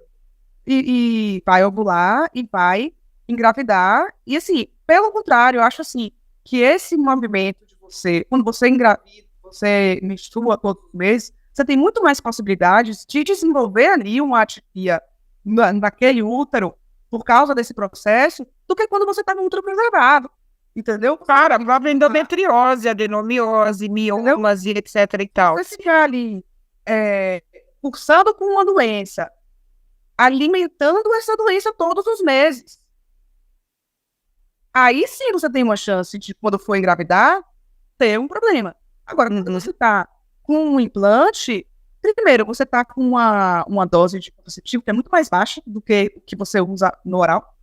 e vai ovular e vai engravidar. E assim, pelo contrário, eu acho assim, que esse movimento de você, quando você engravida, você menstrua todos os meses, você tem muito mais possibilidades de desenvolver ali uma atifia naquele útero por causa desse processo, do que quando você está com útero preservado. Entendeu? Cara, a endometriose, adenomiose, miomas e etc e tal. Você ficar ali cursando com uma doença, alimentando essa doença todos os meses. Aí sim você tem uma chance de, quando for engravidar, ter um problema. Agora, quando você está com um implante, primeiro, você está com uma dose de contraceptivo que é muito mais baixa do que o que você usa no oral.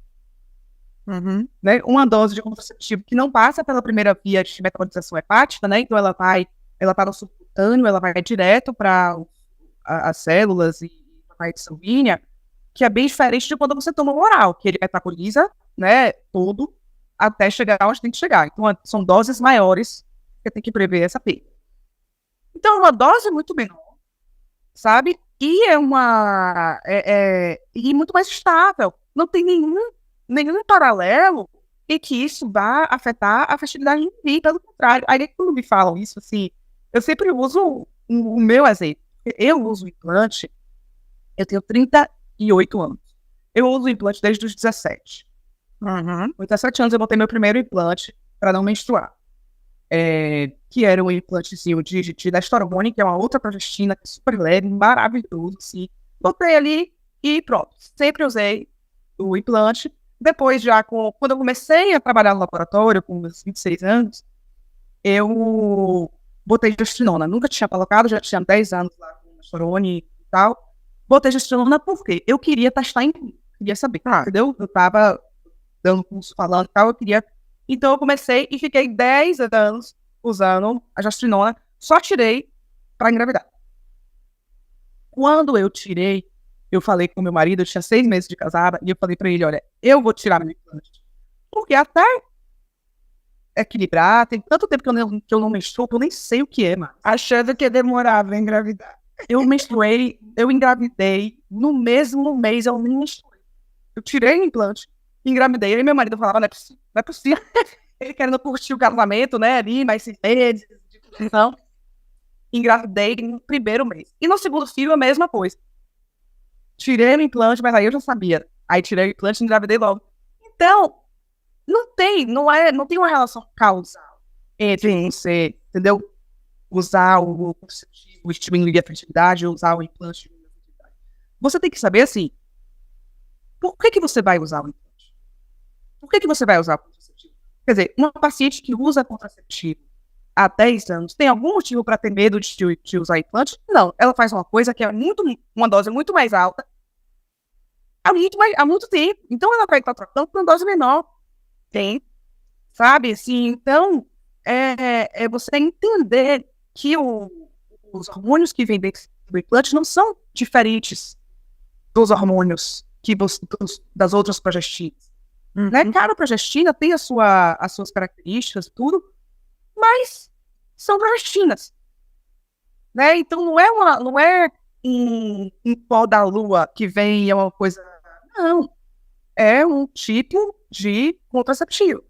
Né? Uma dose de contraceptivo que não passa pela primeira via de metabolização hepática, né? Então ela está no subcutâneo, ela vai direto para as células e a parede sanguínea, que é bem diferente de quando você toma o oral, que ele metaboliza, né, tudo até chegar onde tem que chegar. Então são doses maiores que tem que prever essa perda. Então uma dose muito menor, sabe? E e muito mais estável. Não tem nenhum paralelo em que isso vá afetar a fertilidade do bebê, pelo contrário. Aí, quando me falam isso, assim, eu sempre uso o meu exemplo. Eu uso implante, eu tenho 38 anos. Eu uso implante desde os 17. Com 17 anos eu botei meu primeiro implante para não menstruar. Que era um implantezinho de Destormone, que é uma outra progestina, que é super leve, maravilhoso, assim. Botei ali e pronto. Sempre usei o implante. Depois, quando eu comecei a trabalhar no laboratório, com meus 26 anos, eu botei gestrinona. Nunca tinha colocado, já tinha 10 anos lá com Destorone e tal. Botei gestrinona porque eu queria testar em mim, queria saber, entendeu? Eu tava dando curso falando e tal, eu queria. Então eu comecei e fiquei 10 anos usando a gestrinona, só tirei para engravidar. Quando eu tirei, eu falei com meu marido, eu tinha 6 meses de casada, e eu falei para ele, olha, eu vou tirar meu implante. Porque até equilibrar, tem tanto tempo que eu não menstruo, que eu nem sei o que é, mano. Achando que demorava a engravidar. Eu menstruei, eu engravidei, no mesmo mês eu nem menstruei. Eu tirei o implante, engravidei, aí meu marido falava, não é possível. Ele querendo curtir o casamento, né, ali, mais 6 meses de produção. Engravidei no primeiro mês. E no segundo filho, a mesma coisa. Tirei o implante, mas aí eu já sabia. Aí tirei o implante e engravidei logo. Então, não tem uma relação causal entre você, entendeu? Usar o estímulo de afetividade ou usar o implante de afetividade. Você tem que saber, assim, por que você vai usar o implante? Por que você vai usar o contraceptivo? Quer dizer, uma paciente que usa contraceptivo há 10 anos, tem algum motivo para ter medo de usar implante? Não. Ela faz uma coisa que é uma dose muito mais alta há muito tempo. Então, ela vai estar tratando com uma dose menor. Tem. Sabe? Assim, então, é você entender que os hormônios que vêm dentro do implante não são diferentes dos hormônios das outras progestinas. Né? Cada progestina tem as suas características, tudo, mas são progestinas. Né? Então, não é um pó da lua que vem e é uma coisa... Não. É um tipo de contraceptivo.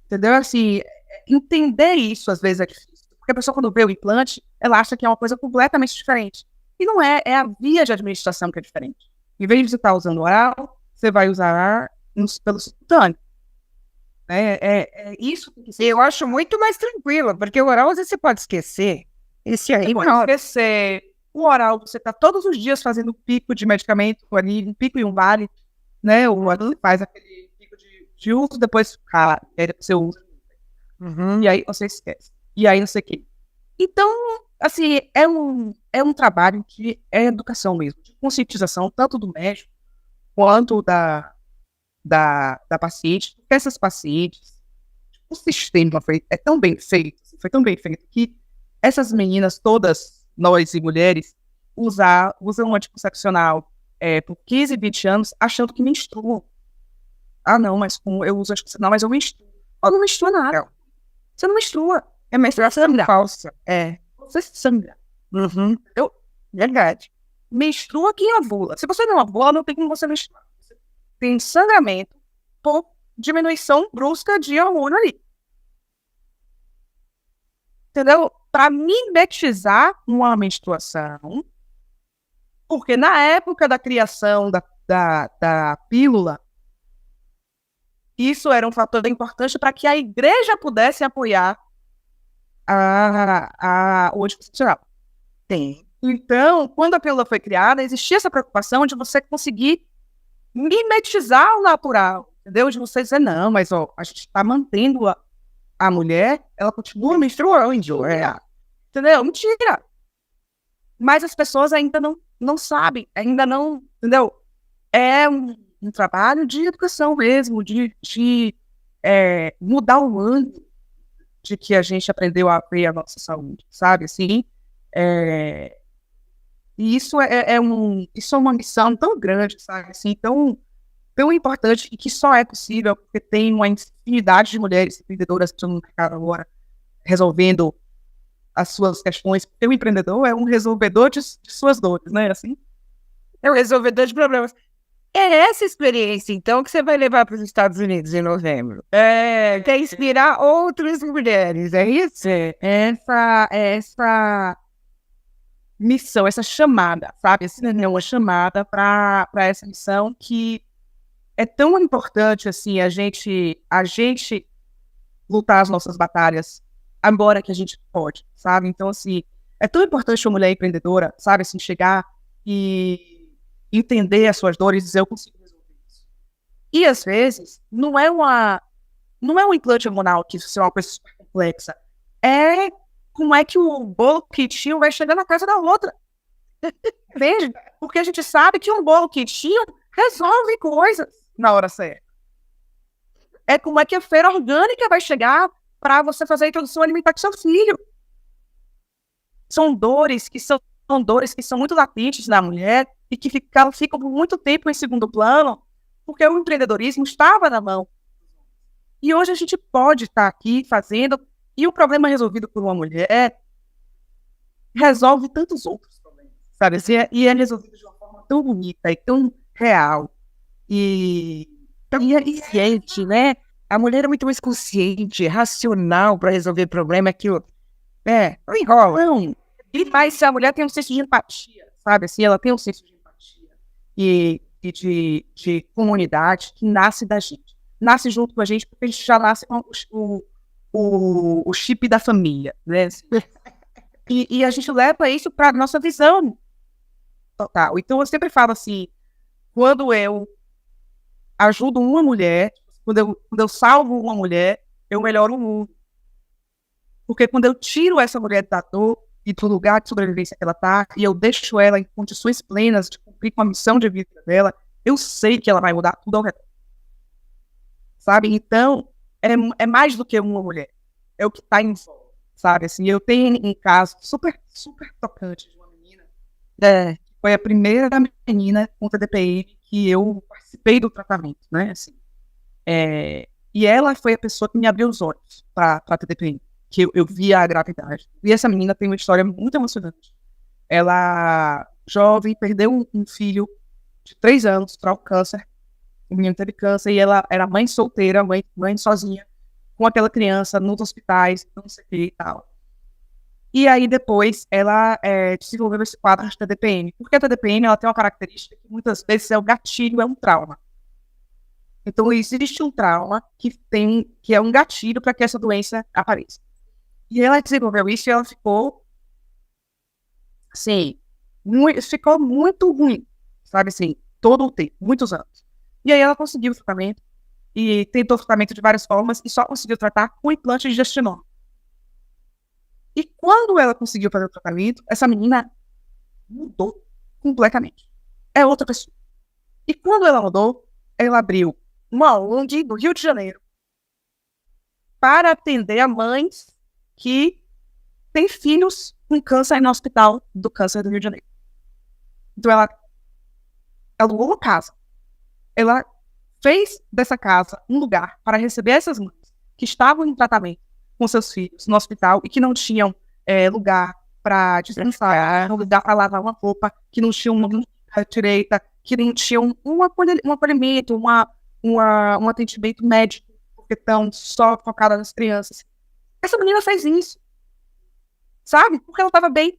Entendeu? Assim, entender isso às vezes é difícil. Porque a pessoa, quando vê o implante, ela acha que é uma coisa completamente diferente. E não é. É a via de administração que é diferente. Em vez de você estar usando oral, você vai usar pelo subcutâneo. É isso que eu acho muito mais tranquilo, porque o oral às vezes você pode esquecer. Esse aí pode esquecer. O oral, você está todos os dias fazendo um pico de medicamento ali, um pico e um vale, né? O oral faz aquele pico de uso, depois você usa. E aí você esquece. E aí não sei o quê. Então, assim, é um trabalho de educação mesmo, de conscientização, tanto do médico quanto da paciente, porque essas pacientes, o sistema foi tão bem feito, que essas meninas todas, nós e mulheres, usam anticoncepcional por 15, 20 anos, achando que menstruam. Ah, não, mas eu uso anticoncepcional, mas eu menstruo. Eu não menstrua nada. Você não menstrua. É menstruação falsa. Você sangra. Uhum. Verdade. Menstrua quem ovula. Se você não ovula, não tem como você menstruar. Você tem sangramento por diminuição brusca de hormônio ali. Entendeu? Para mimetizar uma menstruação, porque na época da criação da pílula, isso era um fator importante para que a igreja pudesse apoiar o anticoncepcional. Tem. Então, quando a pílula foi criada, existia essa preocupação de você conseguir mimetizar o natural, entendeu? De você dizer, não, mas ó, a gente está mantendo a mulher, ela continua menstruando, entendeu? Mentira! Mas as pessoas ainda não sabem, ainda não, entendeu? É um trabalho de educação mesmo, de mudar o ângulo de que a gente aprendeu a ver a nossa saúde, sabe? Assim, e isso isso é uma missão tão grande, sabe? Assim, tão importante e que só é possível porque tem uma infinidade de mulheres empreendedoras que estão no mercado agora resolvendo as suas questões. Porque o empreendedor é um resolvedor de suas dores, né? Assim, É o resolvedor de problemas. É essa experiência, então, que você vai levar para os Estados Unidos em novembro. Quer inspirar outras mulheres, é isso? Essa missão, essa chamada, sabe? É uma chamada para essa missão que é tão importante, assim, a gente lutar as nossas batalhas agora que a gente pode, sabe? Então, assim, é tão importante uma mulher empreendedora, sabe? Assim, chegar e entender as suas dores e dizer, eu consigo resolver isso. E, às vezes, não é um implante hormonal que isso é uma coisa super complexa. É como é que o bolo quentinho vai chegar na casa da outra. Entende? Porque a gente sabe que um bolo quentinho resolve coisas na hora certa. É como é que a feira orgânica vai chegar para você fazer a introdução alimentar com seu filho. São dores que são muito latentes na mulher e que ficam por muito tempo em segundo plano, porque o empreendedorismo estava na mão. E hoje a gente pode estar aqui fazendo, e o problema resolvido por uma mulher resolve tantos outros problemas, sabe? E é resolvido de uma forma tão bonita e tão real. E Consciente, né? A mulher é muito mais consciente, racional para resolver problema, aquilo. Não enrola. Não. Mas a mulher tem um senso de empatia, sabe? Assim, ela tem um senso de empatia e de comunidade que nasce da gente. Nasce junto com a gente porque a gente já nasce com o chip da família, né? E a gente leva isso para a nossa visão total. Então, eu sempre falo assim, quando eu ajudo uma mulher, quando eu salvo uma mulher, eu melhoro o mundo. Porque quando eu tiro essa mulher da dor e do lugar de sobrevivência que ela está, e eu deixo ela em condições plenas de cumprir com a missão de vida dela, eu sei que ela vai mudar tudo ao redor. Sabe? Então, é mais do que uma mulher. É o que está em volta, sabe? Assim, eu tenho um caso super, super tocante de uma menina. Foi a primeira menina com TDPM que eu participei do tratamento, né? Assim, e ela foi a pessoa que me abriu os olhos para a TDPM, que eu via a gravidade. E essa menina tem uma história muito emocionante. Ela, jovem, perdeu um filho de 3 anos para o câncer. O menino teve câncer e ela era mãe solteira, mãe sozinha, com aquela criança nos hospitais, não sei o que e tal. E aí depois ela desenvolveu esse quadro de TDPM. Porque a TDPM ela tem uma característica que muitas vezes é o gatilho, é um trauma. Então existe um trauma que é um gatilho para que essa doença apareça. E ela desenvolveu isso e ela ficou assim, ficou muito ruim, sabe assim, todo o tempo, muitos anos. E aí ela conseguiu o tratamento e tentou o tratamento de várias formas e só conseguiu tratar com implante de gestinol. E quando ela conseguiu fazer o tratamento, essa menina mudou completamente. É outra pessoa. E quando ela mudou, ela abriu uma ONG do Rio de Janeiro para atender a mães que têm filhos com câncer no hospital do câncer do Rio de Janeiro. Então ela alugou uma casa. Ela fez dessa casa um lugar para receber essas mães que estavam em tratamento com seus filhos no hospital e que não tinham lugar para descansar, lugar para lavar uma roupa, que não tinham uma direita, que não tinham um acolhimento, um atendimento médico, porque estão só focadas nas crianças. Essa menina fez isso, sabe? Porque ela estava bem.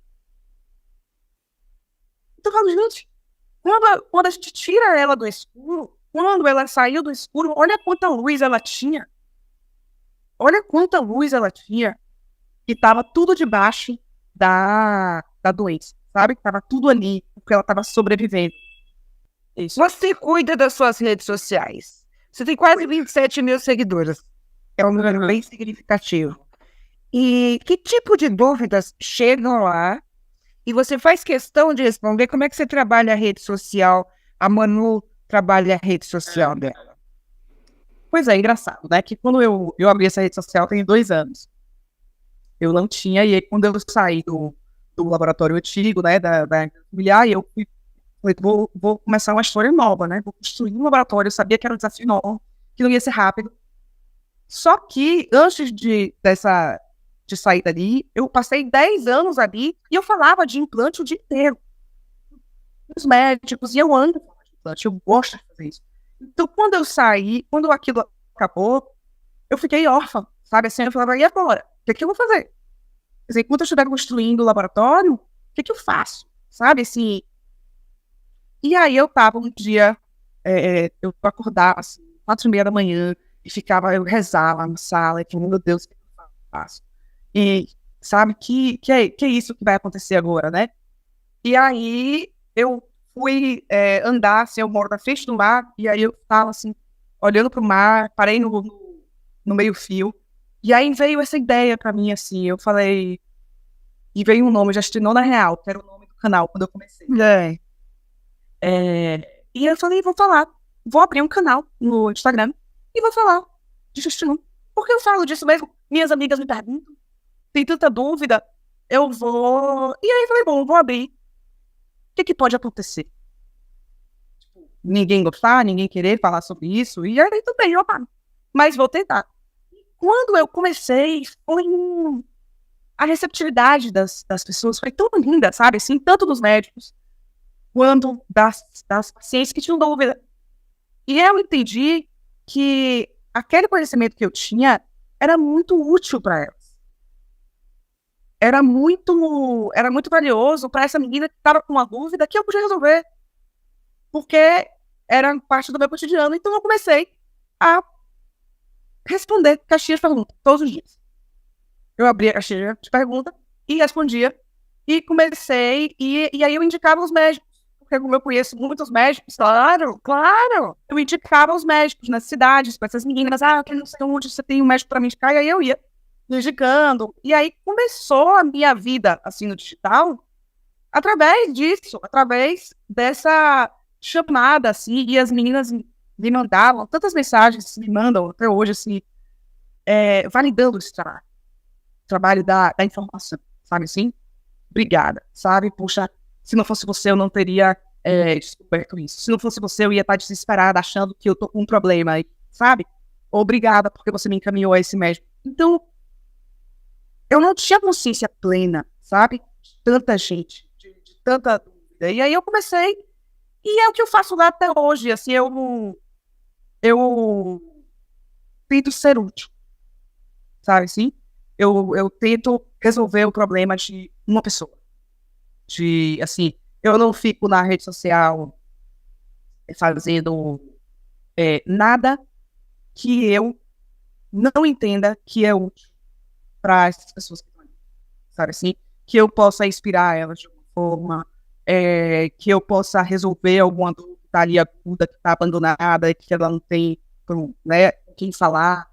Então, eu falo, gente, quando a gente tira ela do escuro, quando ela saiu do escuro, olha quanta luz ela tinha. Olha quanta luz ela tinha. E estava tudo debaixo da doença, sabe? Estava tudo ali, porque ela estava sobrevivendo. Isso. Você cuida das suas redes sociais. Você tem quase 27 mil seguidores. É um número bem significativo. E que tipo de dúvidas chegam lá? E você faz questão de responder como é que você trabalha a rede social? A Manu trabalha a rede social dela. Pois é, engraçado, né? Que quando eu abri essa rede social tem 2 anos. Eu não tinha, e aí quando eu saí do laboratório antigo, né, da familiar, eu falei, vou começar uma história nova, né? Vou construir um laboratório. Eu sabia que era um desafio novo, que não ia ser rápido. Só que antes de sair dali, eu passei 10 anos ali e eu falava de implante o dia inteiro. Os médicos, e eu ando falando de implante, eu gosto de fazer isso. Então, quando eu saí, quando aquilo acabou, eu fiquei órfã, sabe? Assim, eu falava, e agora? O que eu vou fazer? Quer dizer, enquanto eu estiver construindo o laboratório, o que eu faço? Sabe, assim... E aí eu tava um dia, eu acordava, assim, 4h30 da manhã, e eu rezava na sala, e falava, meu Deus, o que eu faço? E, sabe, que é isso que vai acontecer agora, né? E aí eu fui andar, assim, eu moro na frente do mar, e aí eu tava, assim, olhando pro mar, parei no meio-fio, e aí veio essa ideia pra mim, assim, eu falei, e veio um nome, Gestinona na Real, que era o nome do canal, quando eu comecei. E eu falei, vou abrir um canal no Instagram, e vou falar de Gestinona. Por que eu falo disso mesmo? Minhas amigas me perguntam, tem tanta dúvida, eu vou... E aí eu falei, bom, vou abrir. O que pode acontecer? Ninguém gostar, ninguém querer falar sobre isso, e aí tudo bem, opa, mas vou tentar. Quando eu comecei, a receptividade das pessoas foi tão linda, sabe, assim, tanto dos médicos, quanto das pacientes que tinham dúvida. E eu entendi que aquele conhecimento que eu tinha era muito útil para elas. Era muito valioso para essa menina que estava com uma dúvida que eu podia resolver. Porque era parte do meu cotidiano. Então eu comecei a responder caixinhas de perguntas todos os dias. Eu abria a caixinha de pergunta e respondia. E comecei, e aí eu indicava os médicos. Porque como eu conheço muitos médicos, claro, eu indicava os médicos nas cidades, para essas meninas, eu não sei onde você tem um médico para me indicar, e aí eu ia indicando. E aí começou a minha vida, assim, no digital, através disso, através dessa chamada, assim, e as meninas me mandavam tantas mensagens, me mandam até hoje, assim, validando esse trabalho da informação, sabe, assim? Obrigada, sabe? Puxa, se não fosse você, eu não teria descoberto isso. Se não fosse você, eu ia estar desesperada, achando que eu tô com um problema aí, sabe? Obrigada, porque você me encaminhou a esse médico. Então, eu não tinha consciência plena, sabe? De tanta gente, de tanta dúvida. E aí eu comecei, e é o que eu faço lá até hoje, assim, eu tento ser útil, sabe, assim? Eu tento resolver o problema de uma pessoa. Assim, eu não fico na rede social fazendo nada que eu não entenda que é útil para essas pessoas que estão ali, sabe, assim? Que eu possa inspirar elas de alguma forma, que eu possa resolver alguma dúvida ali aguda que está abandonada, que ela não tem, né, com quem falar.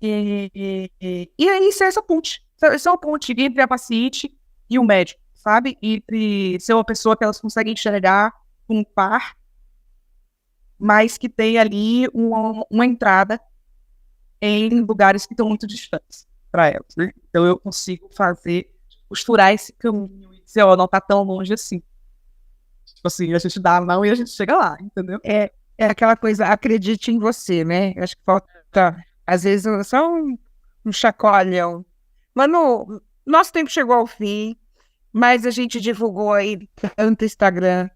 E aí, isso é essa ponte. Essa é uma ponte entre a paciente e o médico, sabe? Entre ser uma pessoa que elas conseguem enxergar como par, mas que tem ali uma entrada em lugares que estão muito distantes para elas, né? Então eu consigo costurar esse caminho e dizer, não tá tão longe assim. Tipo assim, a gente dá a mão e a gente chega lá, entendeu? É aquela coisa, acredite em você, né? Eu acho que falta, às vezes, só um chacoalhão. Manu, nosso tempo chegou ao fim, mas a gente divulgou aí tanto o Instagram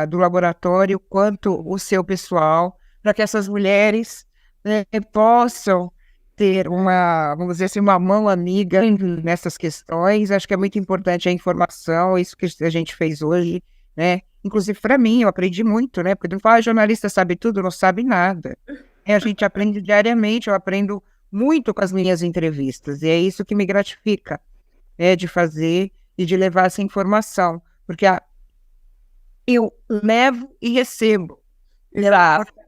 do laboratório quanto o seu pessoal, para que essas mulheres, né, possam ter vamos dizer assim, uma mão amiga nessas questões. Acho que é muito importante a informação, isso que a gente fez hoje, né? Inclusive para mim, eu aprendi muito, né? Porque não fala, jornalista sabe tudo, não sabe nada. A gente aprende diariamente, eu aprendo muito com as minhas entrevistas, e é isso que me gratifica, né, de fazer e de levar essa informação, porque eu levo e recebo.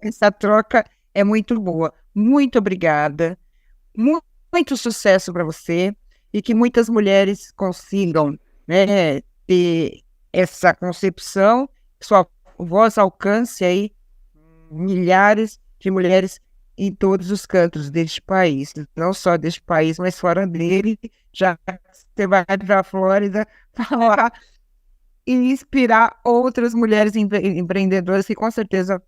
Essa troca é muito boa. Muito obrigada. Muito sucesso para você e que muitas mulheres consigam, né, ter essa concepção, sua voz alcance aí milhares de mulheres em todos os cantos deste país, não só deste país, mas fora dele, já você vai para a Flórida falar e inspirar outras mulheres empreendedoras que com certeza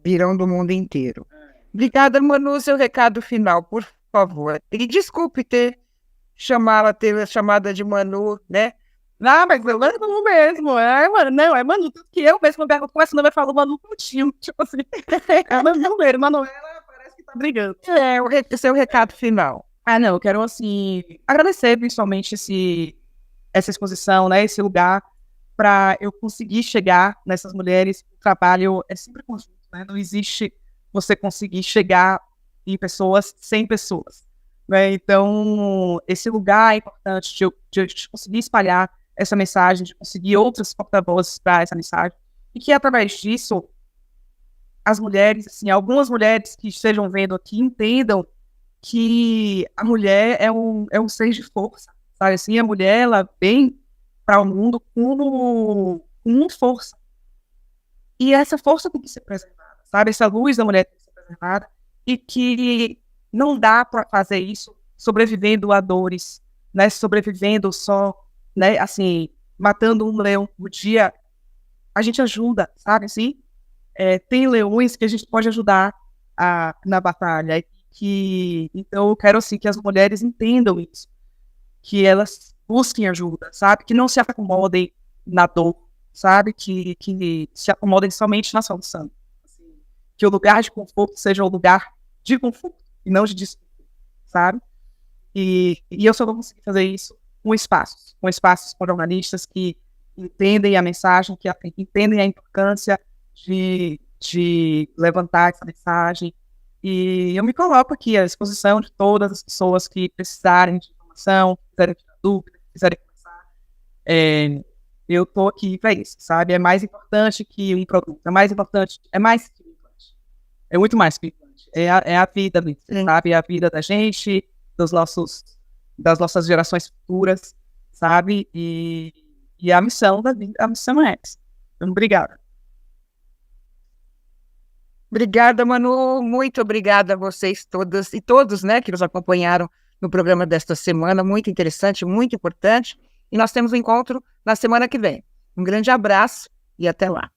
virão do mundo inteiro. Obrigada, Manu, seu recado final, por favor. E desculpe ter a chamada de Manu, né? Não, mas é Manu mesmo. Não, é Manu. Tudo que eu mesmo pergunto como é que você falou Manu contigo. Tipo assim, é Manu mesmo. Manuela parece que tá brigando. Seu recado final. Não, eu quero, assim, agradecer principalmente essa exposição, né? Esse lugar para eu conseguir chegar nessas mulheres. O trabalho é sempre conjunto, né? Não existe você conseguir chegar em pessoas sem pessoas, né? Então, esse lugar é importante de conseguir espalhar essa mensagem, de conseguir outros porta-vozes para essa mensagem, e que através disso, as mulheres, assim, algumas mulheres que estejam vendo aqui entendam que a mulher é um ser de força, sabe? Assim, a mulher, ela vem para o mundo com força. E essa força tem que ser preservada, sabe? Essa luz da mulher tem que ser preservada e que não dá para fazer isso sobrevivendo a dores, né? Sobrevivendo só, né? Assim, matando um leão por dia. A gente ajuda, sabe? Assim, tem leões que a gente pode ajudar na batalha. Então, eu quero, assim, que as mulheres entendam isso, que elas busquem ajuda, sabe? Que não se acomodem na dor, sabe? Que se acomodem somente na solução. Assim, que o lugar de conforto seja um lugar de conforto e não de desconforto, sabe? E eu só vou conseguir fazer isso com espaços com jornalistas que entendem a mensagem, que entendem a importância de levantar essa mensagem. E eu me coloco aqui à disposição de todas as pessoas que precisarem de informação, quiserem tirar dúvida, quiserem conversar. Eu estou aqui para isso, sabe? É mais importante que um produto, é mais que um implante. É muito mais que um implante. É a vida mesmo, sabe? É a vida da gente, das nossas gerações futuras, sabe? E a missão a missão é essa. Então, obrigada. Obrigada, Manu. Muito obrigada a vocês todas e todos, né, que nos acompanharam no programa desta semana. Muito interessante, muito importante. E nós temos um encontro na semana que vem. Um grande abraço e até lá.